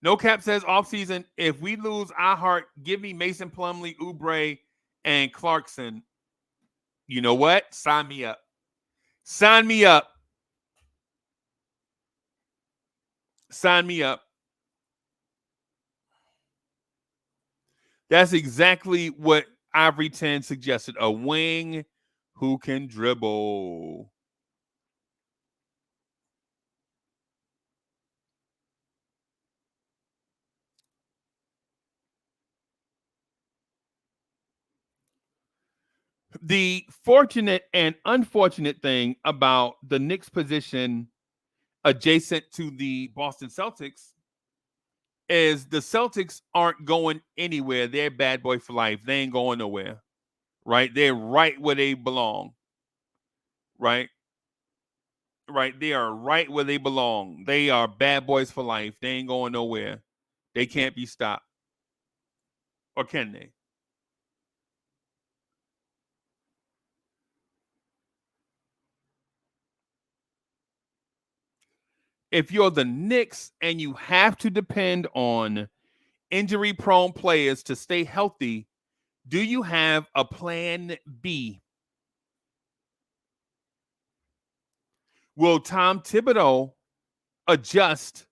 No Cap says offseason, if we lose iHeart, give me Mason Plumlee, Oubre, and Clarkson. You know what? Sign me up. Sign me up. Sign me up. That's exactly what Ivory 10 suggested. A wing who can dribble. The fortunate and unfortunate thing about the Knicks position adjacent to the Boston Celtics is the Celtics aren't going anywhere. They're bad boy for life. They ain't going nowhere. Right? They're right where they belong. Right? Right. They are right where they belong. They are bad boys for life. They ain't going nowhere. They can't be stopped. Or can they? If you're the Knicks and you have to depend on injury-prone players to stay healthy, do you have a plan B? Will Tom Thibodeau adjust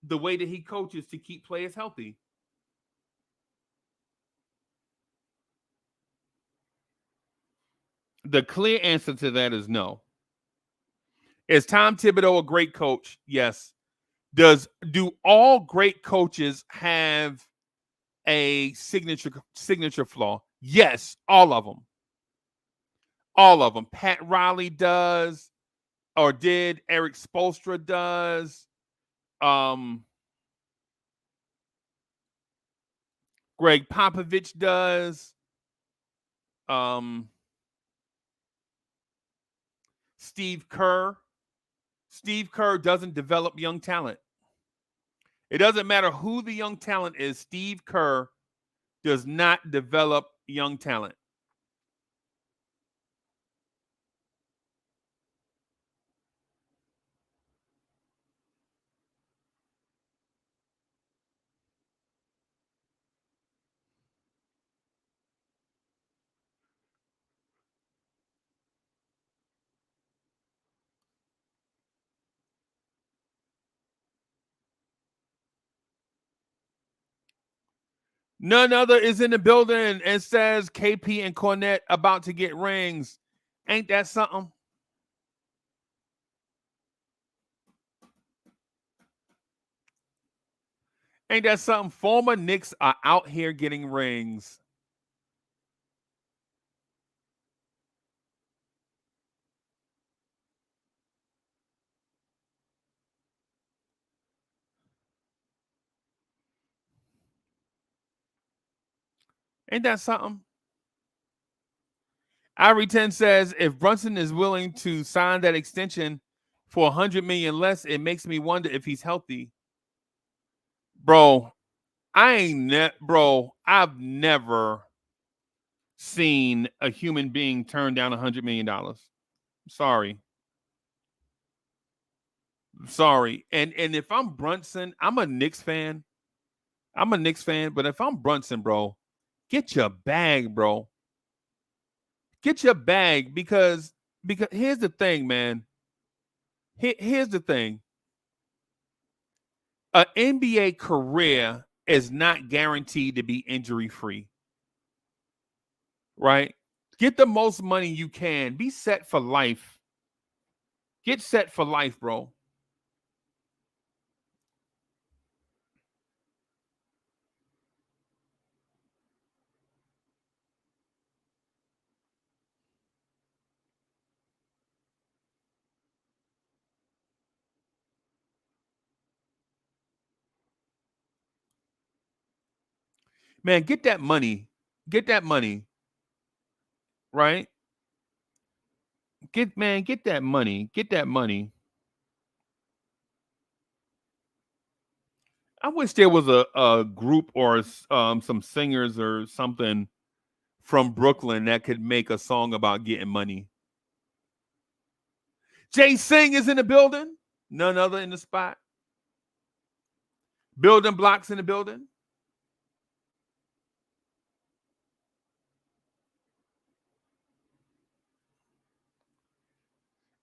the way that he coaches to keep players healthy? The clear answer to that is no. Is Tom Thibodeau a great coach? Yes. Do all great coaches have a signature flaw? Yes, all of them. All of them. Pat Riley does, or did. Eric Spoelstra does. Greg Popovich does. Steve Kerr. Steve Kerr doesn't develop young talent. It doesn't matter who the young talent is. Steve Kerr does not develop young talent. None other is in the building and says KP and Cornette about to get rings. Ain't that something? Ain't that something? Former Knicks are out here getting rings. Ain't that something? Ivory 10 says if Brunson is willing to sign that extension for $100 million less, it makes me wonder if he's healthy. Bro, I've never seen a human being turn down $100 million. Sorry. And if I'm Brunson, I'm a Knicks fan, but if I'm Brunson, bro, get your bag, bro. Get your bag because here's the thing, man. Here's the thing. An NBA career is not guaranteed to be injury-free. Right? Get the most money you can. Be set for life. Get set for life, bro. Man, get that money. Get that money. Right? Get that money. Get that money. I wish there was a group or some singers or something from Brooklyn that could make a song about getting money. Jay Singh is in the building. None other in the spot. Building blocks in the building.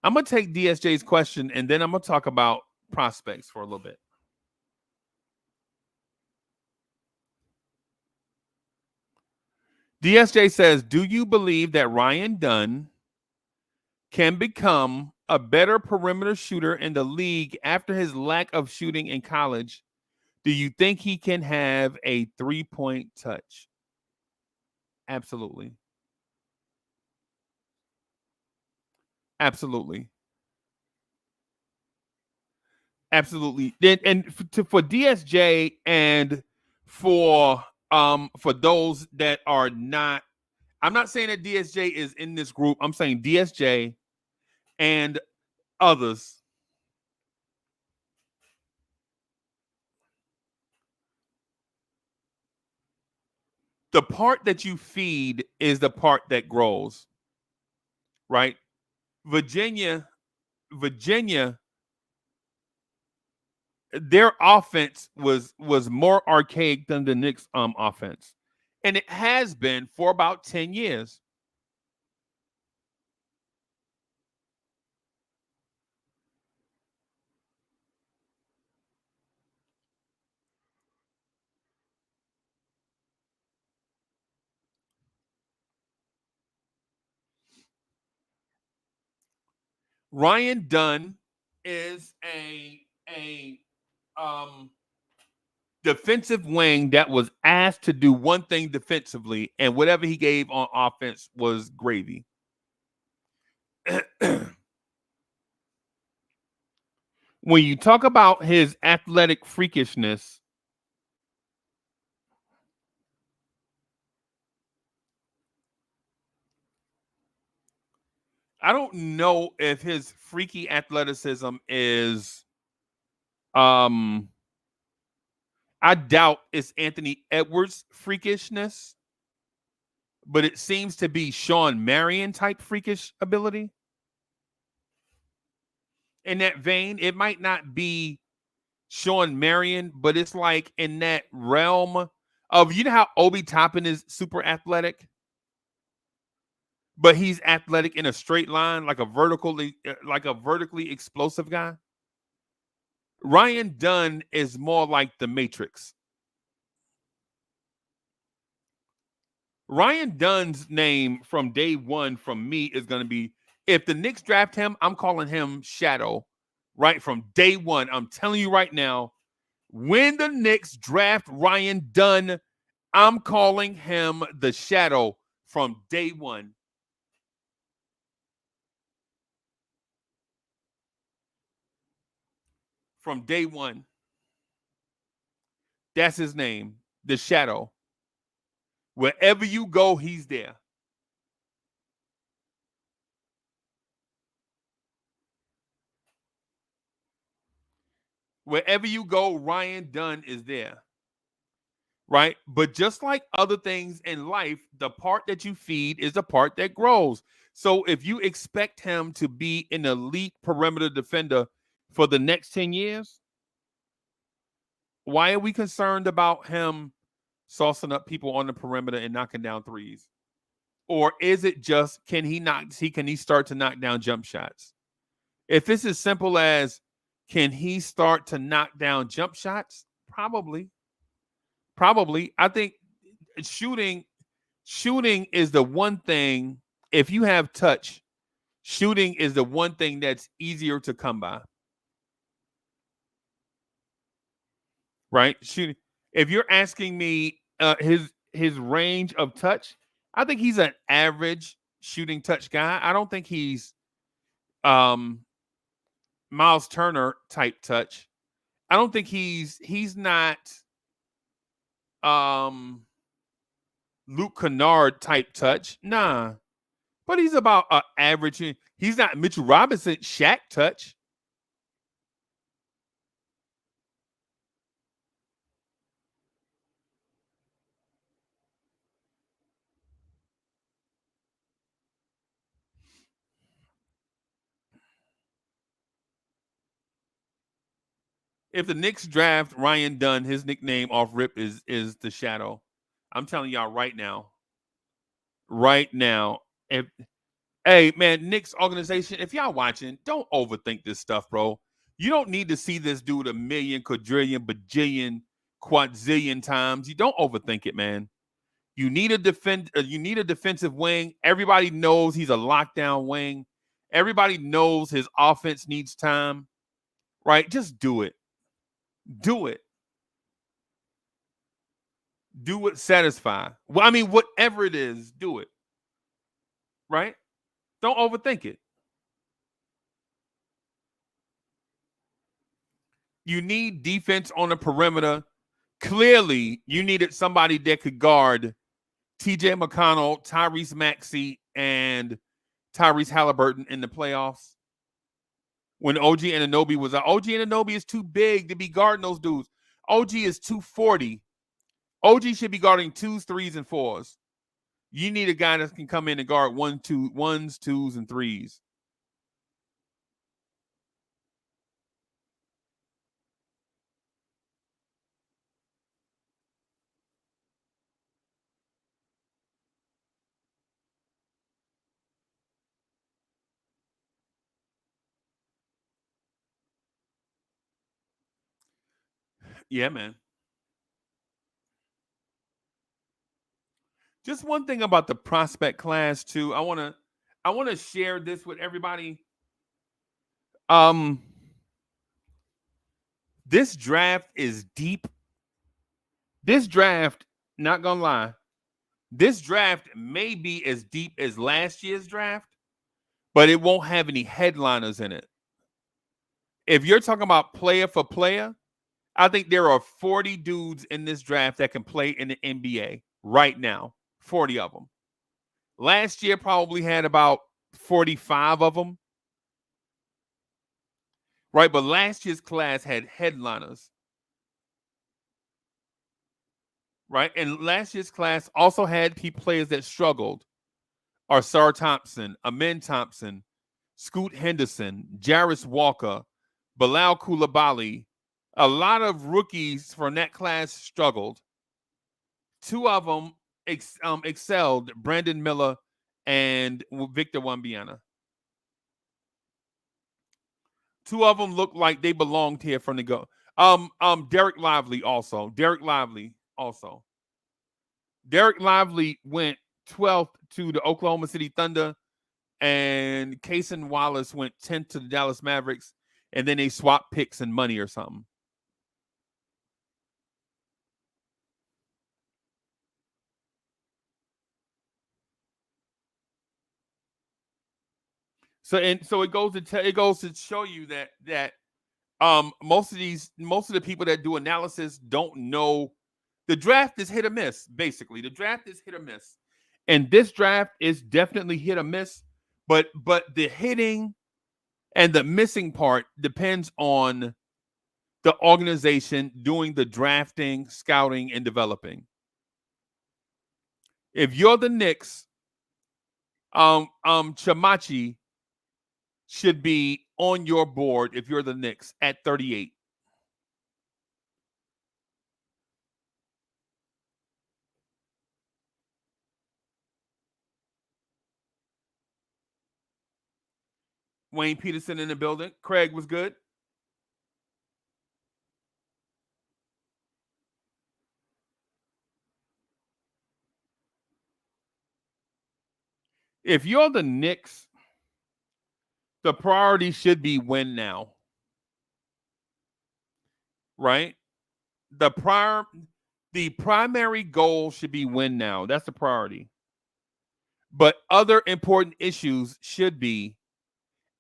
I'm going to take DSJ's question, and then I'm going to talk about prospects for a little bit. DSJ says, do you believe that Ryan Dunn can become a better perimeter shooter in the league after his lack of shooting in college? Do you think he can have a three-point touch? Absolutely. Absolutely. Absolutely. And for DSJ and for those that are not, I'm not saying that DSJ is in this group. I'm saying DSJ and others. The part that you feed is the part that grows. Right? Virginia their offense was more archaic than the Knicks offense. And it has been for about 10 years. Ryan Dunn is a defensive wing that was asked to do one thing defensively, and whatever he gave on offense was gravy. When you talk about his athletic freakishness, I don't know if his freaky athleticism is I doubt it's Anthony Edwards freakishness, but it seems to be Sean Marion type freakish ability. In that vein, it might not be Sean Marion, but it's like in that realm of, you know how Obi Toppin is super athletic, but he's athletic in a straight line, like a vertically explosive guy. Ryan Dunn is more like the Matrix. Ryan Dunn's name from day one from me is going to be, if the Knicks draft him, I'm calling him Shadow, right from day one. I'm telling you right now, when the Knicks draft Ryan Dunn, I'm calling him the Shadow from day one. From day one. That's his name, the Shadow. Wherever you go, he's there. Wherever you go, Ryan Dunn is there. Right? But just like other things in life, the part that you feed is the part that grows. So if you expect him to be an elite perimeter defender for the next 10 years, why are we concerned about him saucing up people on the perimeter and knocking down threes? Or is it just, can he start to knock down jump shots? If it's as simple as, can he start to knock down jump shots? Probably. I think shooting is the one thing, if you have touch, shooting is the one thing that's easier to come by. Right? Shooting. If you're asking me his range of touch, I think he's an average shooting touch guy. I don't think he's Miles Turner type touch. I don't think he's not Luke Kennard type touch. Nah. But he's about an average. He's not Mitchell Robinson Shaq touch. If the Knicks draft Ryan Dunn, his nickname off rip is the Shadow. I'm telling y'all right now. Right now. Hey, man, Knicks organization, if y'all watching, don't overthink this stuff, bro. You don't need to see this dude a million, quadrillion, bajillion, quadzillion times. You don't overthink it, man. You need a defensive wing. Everybody knows he's a lockdown wing. Everybody knows his offense needs time. Right? Just do it. Do it. Do it satisfy. Well, I mean, whatever it is, do it. Right? Don't overthink it. You need defense on the perimeter. Clearly, you needed somebody that could guard TJ McConnell, Tyrese Maxey, and Tyrese Halliburton in the playoffs. When OG Anunoby was out. OG Anunoby is too big to be guarding those dudes. OG is 240. OG should be guarding 2s, 3s, and 4s. You need a guy that can come in and guard 1s, 2s, and 3s. Yeah, man. Just one thing about the prospect class too. I wanna share this with everybody. Um, this draft is deep. This draft, not gonna lie, this draft may be as deep as last year's draft, but it won't have any headliners in it. If you're talking about player for player, I think there are 40 dudes in this draft that can play in the NBA right now. 40 of them. Last year probably had about 45 of them, right? But last year's class had headliners, right? And last year's class also had players that struggled. Arsar Thompson, Amin Thompson, Scoot Henderson, Jarris Walker, Bilal Coulibaly. A lot of rookies from that class struggled. Two of them excelled, Brandon Miller and Victor Wembanyama. Two of them looked like they belonged here from the go. Derek Lively also. Derek Lively went 12th to the Oklahoma City Thunder, and Cason Wallace went 10th to the Dallas Mavericks, and then they swapped picks and money or something. So it goes to show you that most of the people that do analysis don't know. The draft is hit or miss. Basically, the draft is hit or miss, and this draft is definitely hit or miss. But the hitting and the missing part depends on the organization doing the drafting, scouting, and developing. If you're the Knicks, Chamachi should be on your board if you're the Knicks at 38. Wayne Peterson in the building. Craig was good. If you're the Knicks, the priority should be win now. Right? The primary goal should be win now. That's the priority. But other important issues should be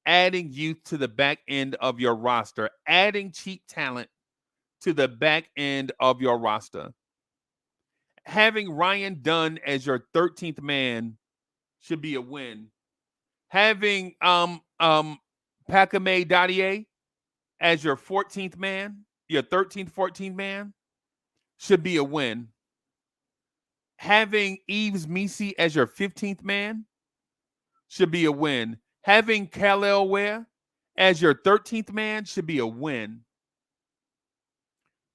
adding youth to the back end of your roster, adding cheap talent to the back end of your roster. Having Ryan Dunn as your 13th man should be a win. Having Pakame Dadier as your 14th man, your 13th, 14th man, should be a win. Having Yves Missi as your 15th man should be a win. Having Khalil Ware as your 13th man should be a win.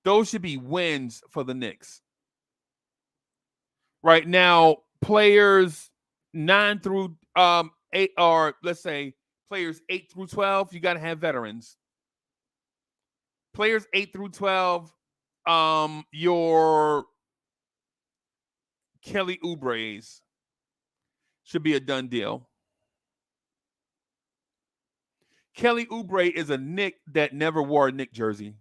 Those should be wins for the Knicks. Right now, players 9 through 8, or let's say players 8 through 12, you got to have veterans. Players 8 through 12, your Kelly Oubre's should be a done deal. Kelly Oubre is a Knick that never wore a Knick jersey.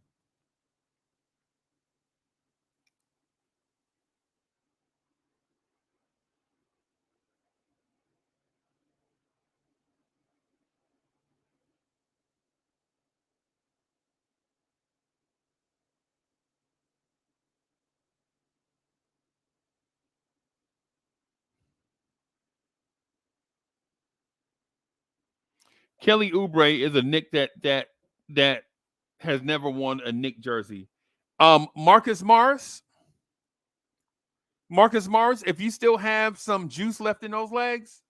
Kelly Oubre is a Knick that has never worn a Knick jersey. Marcus Morris, if you still have some juice left in those legs,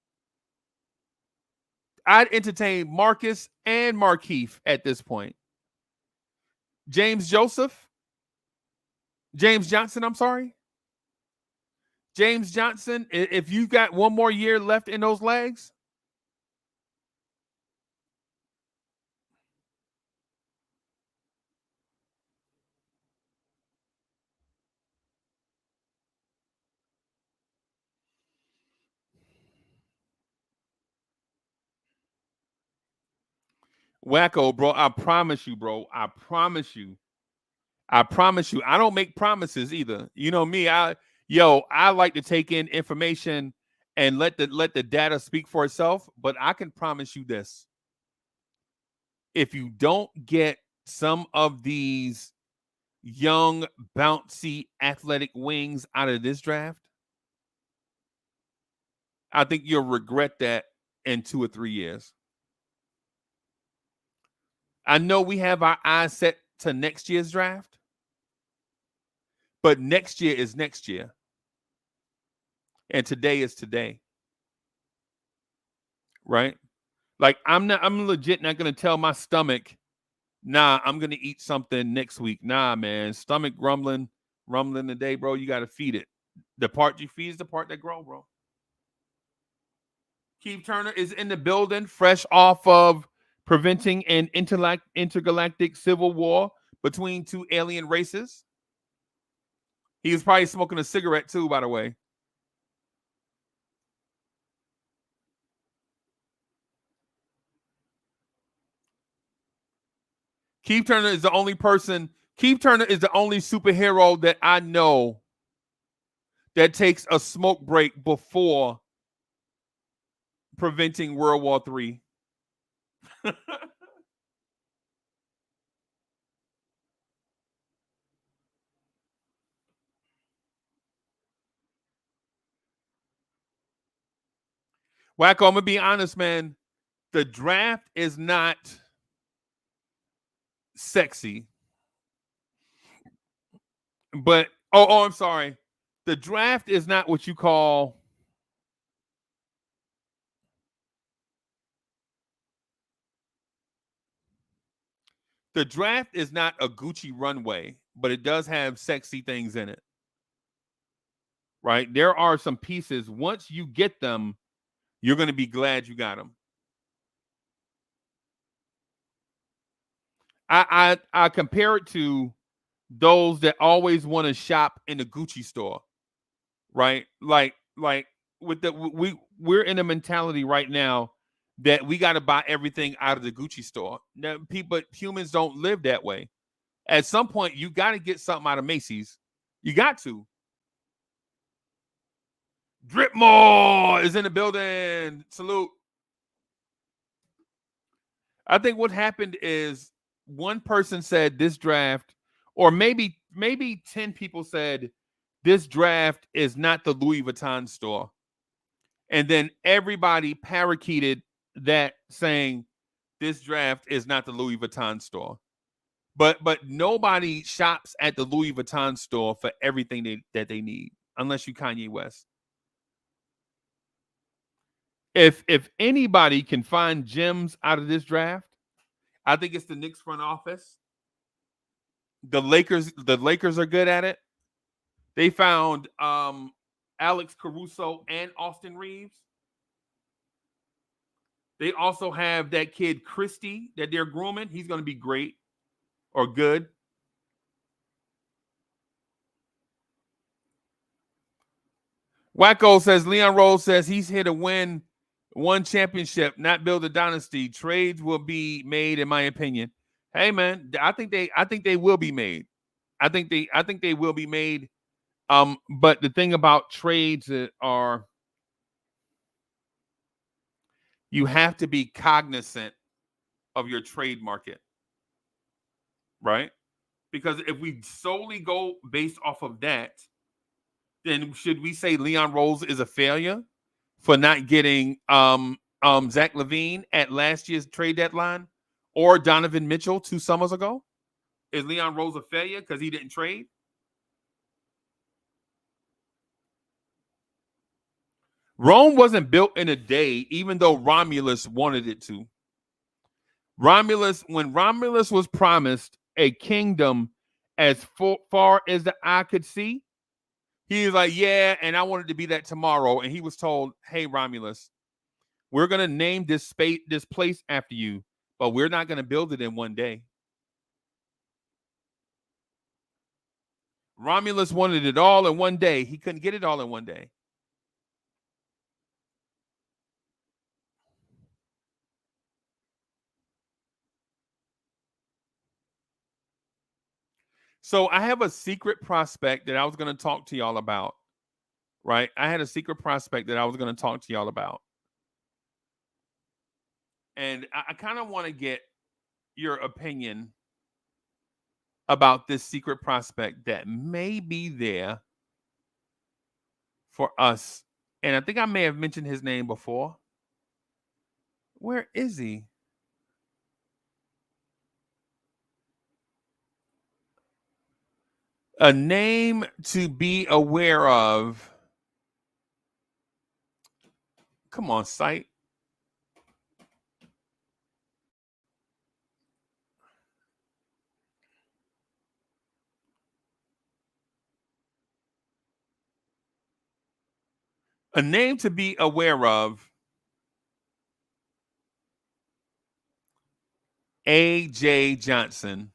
I'd entertain Marcus and Markeith at this point. James Johnson, I'm sorry. James Johnson, if you've got one more year left in those legs, Wacko, bro. I promise you, bro. I promise you. I promise you. I don't make promises either. You know me. I like to take in information and let the data speak for itself. But I can promise you this: if you don't get some of these young, bouncy, athletic wings out of this draft, I think you'll regret that in 2 or 3 years. I know we have our eyes set to next year's draft, but next year is next year. And today is today. Right? Like I'm legit not gonna tell my stomach, nah, I'm gonna eat something next week. Nah, man. Stomach rumbling today, bro. You gotta feed it. The part you feed is the part that grow, bro. Keith Turner is in the building, fresh off of preventing an intergalactic civil war between two alien races. He was probably smoking a cigarette too, by the way. Keith Turner is the only superhero that I know that takes a smoke break before preventing World War III. Wacko, I'm gonna be honest, man. The draft is not sexy. But I'm sorry. The draft is not what you call the draft is not a Gucci runway, but it does have sexy things in it. Right? There are some pieces. Once you get them, you're going to be glad you got them. I compare it to those that always want to shop in the Gucci store, right? Like with we're in a mentality right now that we got to buy everything out of the Gucci store. Now, humans don't live that way. At some point, you got to get something out of Macy's. You got to. Dripmore is in the building. Salute. I think what happened is one person said this draft, or maybe 10 people said this draft is not the Louis Vuitton store. And then everybody parakeeted that saying this draft is not the Louis Vuitton store. But nobody shops at the Louis Vuitton store for everything that they need, unless you Kanye West. If anybody can find gems out of this draft, I think it's the Knicks front office. The Lakers are good at it. They found Alex Caruso and Austin Reeves. They also have that kid Christie that they're grooming. He's going to be great or good. Wacko says Leon Rose says he's here to win one championship, not build a dynasty. Trades will be made, in my opinion. Hey man, I think they will be made. I think they will be made. But the thing about trades are you have to be cognizant of your trade market, right? Because if we solely go based off of that, then should we say Leon Rose is a failure for not getting Zach LaVine at last year's trade deadline or Donovan Mitchell 2 summers ago? Is Leon Rose a failure because he didn't trade? Rome wasn't built in a day, even though Romulus wanted it to. When Romulus was promised a kingdom as far as the eye could see, he was like, yeah, and I wanted to be that tomorrow. And he was told, hey, Romulus, we're going to name this place after you, but we're not going to build it in one day. Romulus wanted it all in one day. He couldn't get it all in one day. So I have a secret prospect that I was going to talk to y'all about, right? I had a secret prospect that I was going to talk to y'all about. And I kind of want to get your opinion about this secret prospect that may be there for us. And I think I may have mentioned his name before. Where is he? A name to be aware of. Come on, site. A name to be aware of. A.J. Johnson.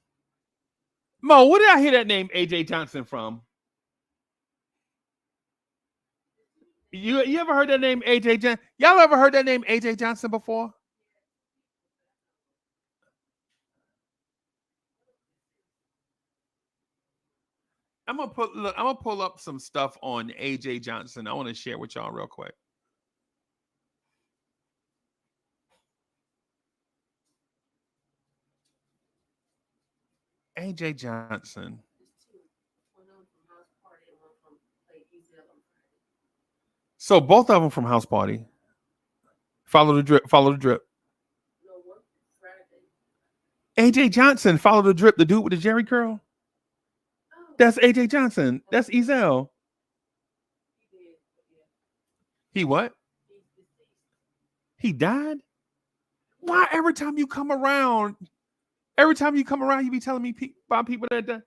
Mo, where did I hear that name A.J. Johnson from? You ever heard that name A.J. Johnson? Y'all ever heard that name A.J. Johnson before? I'm gonna pull up some stuff on A.J. Johnson. I want to share with y'all real quick. A.J. Johnson. So both of them from House Party. Follow the drip. Follow the drip. A.J. Johnson. Follow the drip. The dude with the Jerry curl. That's A.J. Johnson. That's Ezel. He what? He died? Why every time you come around, you be telling me about people that died?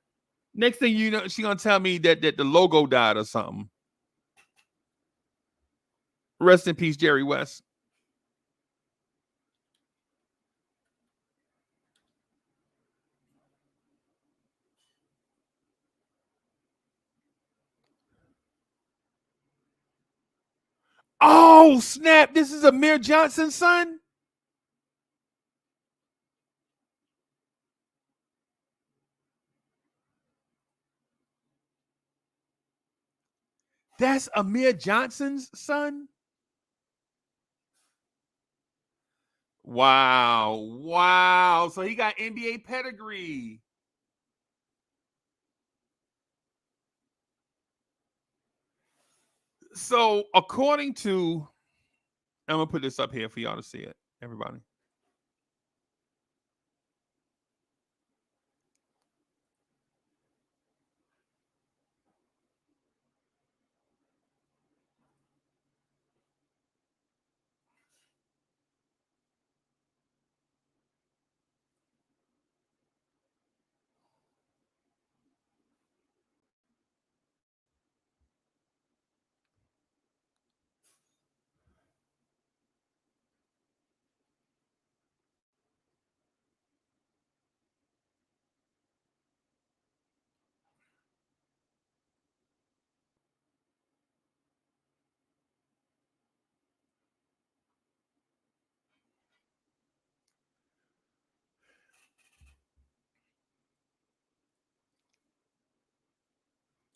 Next thing you know, she gonna tell me that the logo died or something. Rest in peace, Jerry West. Oh, snap. This is Amir Johnson's son? That's Amir Johnson's son? Wow. So he got NBA pedigree. So according to, I'm going to put this up here for y'all to see it, everybody.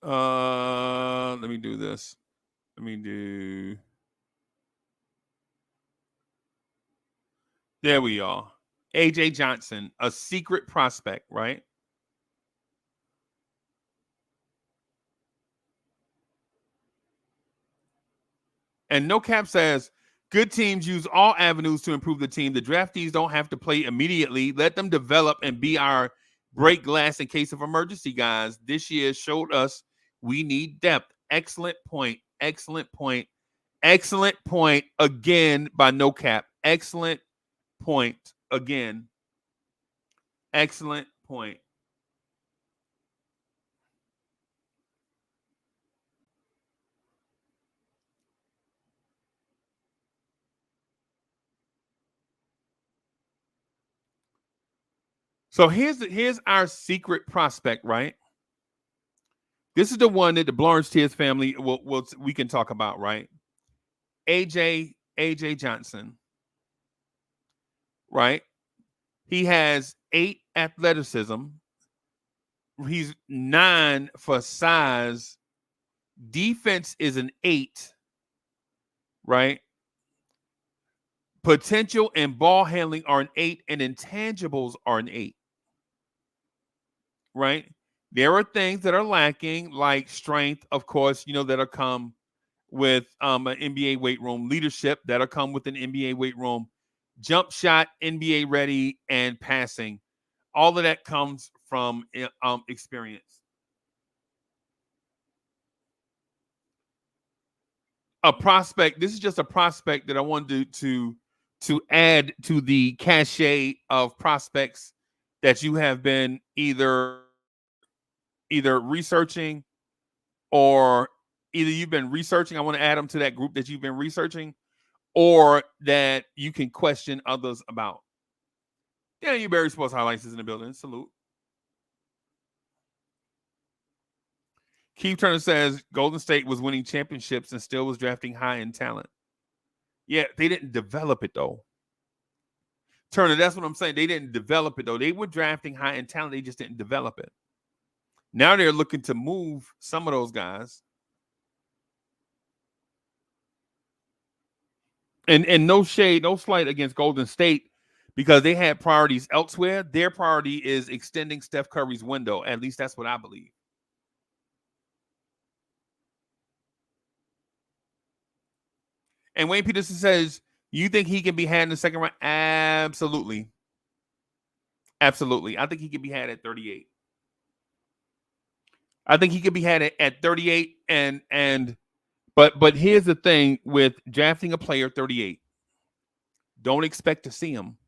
Let me do this. There we are. A.J. Johnson, a secret prospect, right? And No Cap says, good teams use all avenues to improve the team. The draftees don't have to play immediately. Let them develop and be our break glass in case of emergency, guys. This year showed us we need depth. Excellent point. Excellent point again by No Cap. Excellent point again. Excellent point. So here's our secret prospect, right? This is the one that the Lawrence Tears family we can talk about, right? AJ Johnson, right? He has 8 athleticism, He's 9 for size. Defense is an 8, right? Potential and ball handling are an 8, and intangibles are an 8, right? There are things that are lacking, like strength, of course, that'll come with an NBA weight room, leadership that'll come with an NBA weight room, jump shot, NBA ready, and passing. All of that comes from experience. A prospect. This is just a prospect that I wanted to add to the cachet of prospects that you have been either researching, or either you've been researching. I want to add them to that group that you've been researching, or that you can question others about. Yeah, you Barry Sports Highlights is in the building. Salute. Keith Turner says Golden State was winning championships and still was drafting high in talent. Yeah, they didn't develop it though. Turner, that's what I'm saying. They didn't develop it though. They were drafting high in talent. They just didn't develop it. Now they're looking to move some of those guys. And no shade, no slight against Golden State, because they had priorities elsewhere. Their priority is extending Steph Curry's window. At least that's what I believe. And Wayne Peterson says, you think he can be had in the second round? Absolutely. Absolutely. I think he can be had at 38. I think he could be had at 38. But here's the thing with drafting a player 38. Don't expect to see him.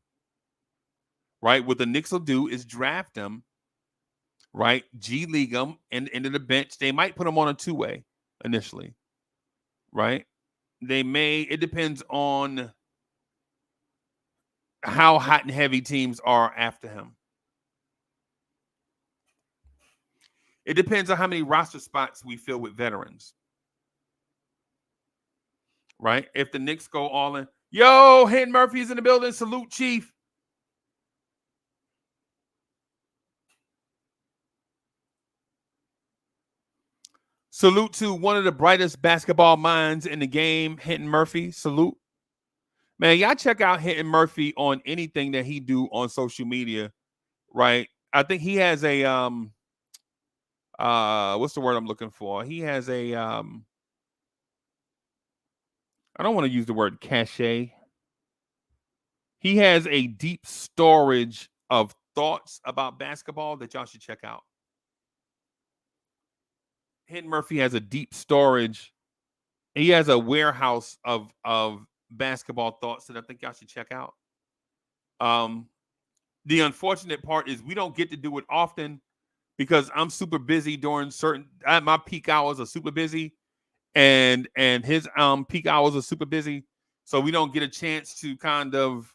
Right? What the Knicks will do is draft him, right? G League him and into the bench. They might put him on a 2-way initially. Right? They may, it depends on how hot and heavy teams are after him. It depends on how many roster spots we fill with veterans. Right? If the Knicks go all in. Yo, Hen Murphy's in the building. Salute, Chief. Salute to one of the brightest basketball minds in the game, Hinton Murphy. Salute. Man, y'all check out Hinton Murphy on anything that he do on social media, right? I think he has a what's the word I'm looking for? He has a I don't want to use the word cachet. He has a deep storage of thoughts about basketball that y'all should check out. Hinton Murphy has a deep storage. He has a warehouse of basketball thoughts that I think y'all should check out. The unfortunate part is we don't get to do it often because I'm super busy during my peak hours are super busy, and his peak hours are super busy, so we don't get a chance to kind of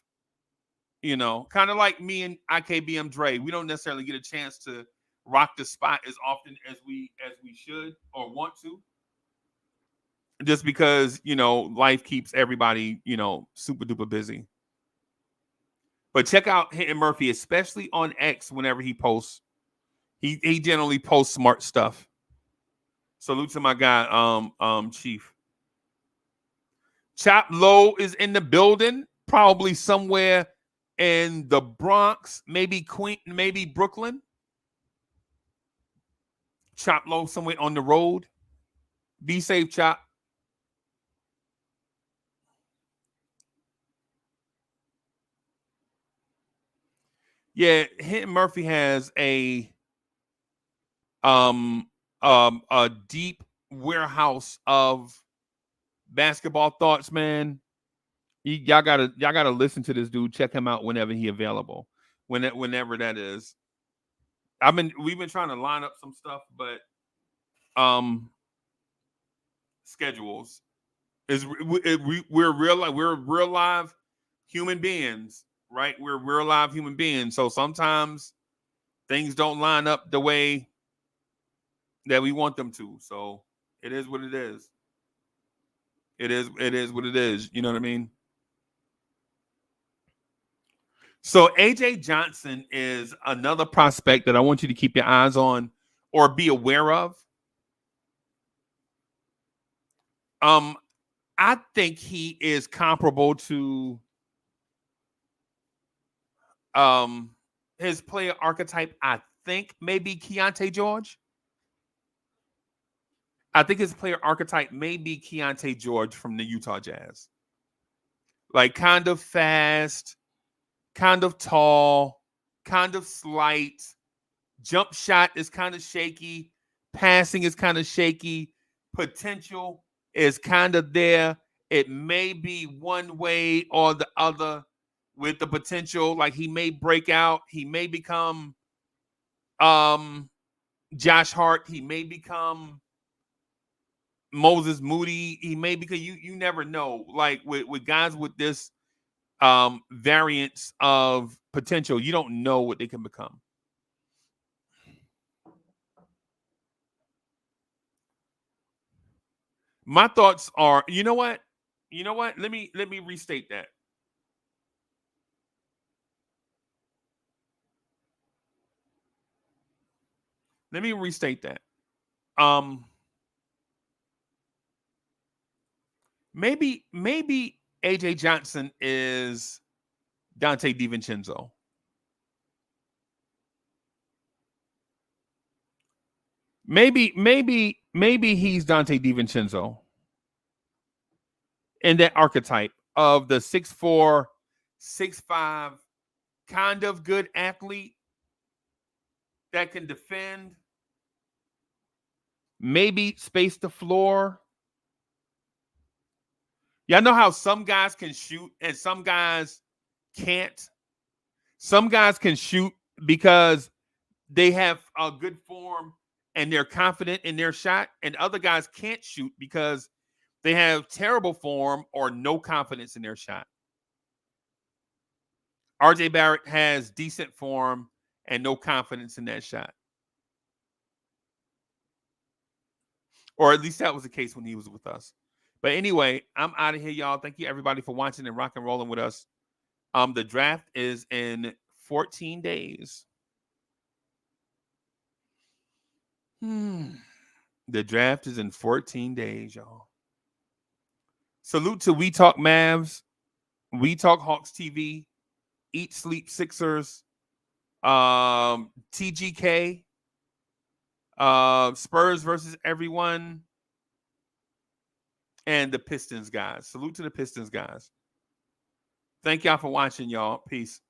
like me and IKBM Dre. We don't necessarily get a chance to rock the spot as often as we should or want to, just because life keeps everybody super duper busy. But check out Hinton Murphy, especially on X. Whenever he posts, he generally posts smart stuff. Salute to my guy, Chief. Chop Low is in the building, probably somewhere in the Bronx, maybe maybe Brooklyn. Chop Low somewhere on the road. Be safe, Chop. Yeah, Hinton Murphy has a deep warehouse of basketball thoughts, man. Y'all gotta listen to this dude. Check him out whenever he available. Whenever that is. We've been trying to line up some stuff, but schedules is we're real live human beings, right? We're real live human beings. So sometimes things don't line up the way that we want them to. So it is what it is. It is what it is. You know what I mean? So AJ Johnson is another prospect that I want you to keep your eyes on or be aware of. I think he is comparable to his player archetype. I think maybe Keontae George. I think his player archetype may be Keontae George from the Utah Jazz. Like kind of fast, kind of tall, kind of slight. Jump shot is kind of shaky. Passing is kind of shaky. Potential is kind of there. It may be one way or the other with the potential. Like he may break out. He may become Josh Hart. He may become Moses Moody. He may become you never know. Like with guys with this variance of potential, you don't know what they can become. My thoughts are, you know what? Let me restate that. Let me restate that. Maybe AJ Johnson is Dante DiVincenzo. Maybe he's Dante DiVincenzo in that archetype of the 6'4", 6'5", kind of good athlete that can defend, maybe space the floor. Y'all know how some guys can shoot and some guys can't? Some guys can shoot because they have a good form and they're confident in their shot, and other guys can't shoot because they have terrible form or no confidence in their shot. RJ Barrett has decent form and no confidence in that shot. Or at least that was the case when he was with us. But anyway, I'm out of here, y'all. Thank you, everybody, for watching and rock and rolling with us. The draft is in 14 days. The draft is in 14 days, y'all. Salute to We Talk Mavs, We Talk Hawks TV, Eat Sleep Sixers, TGK, Spurs versus everyone, and the Pistons guys. Salute to the Pistons guys. Thank y'all for watching, y'all. Peace.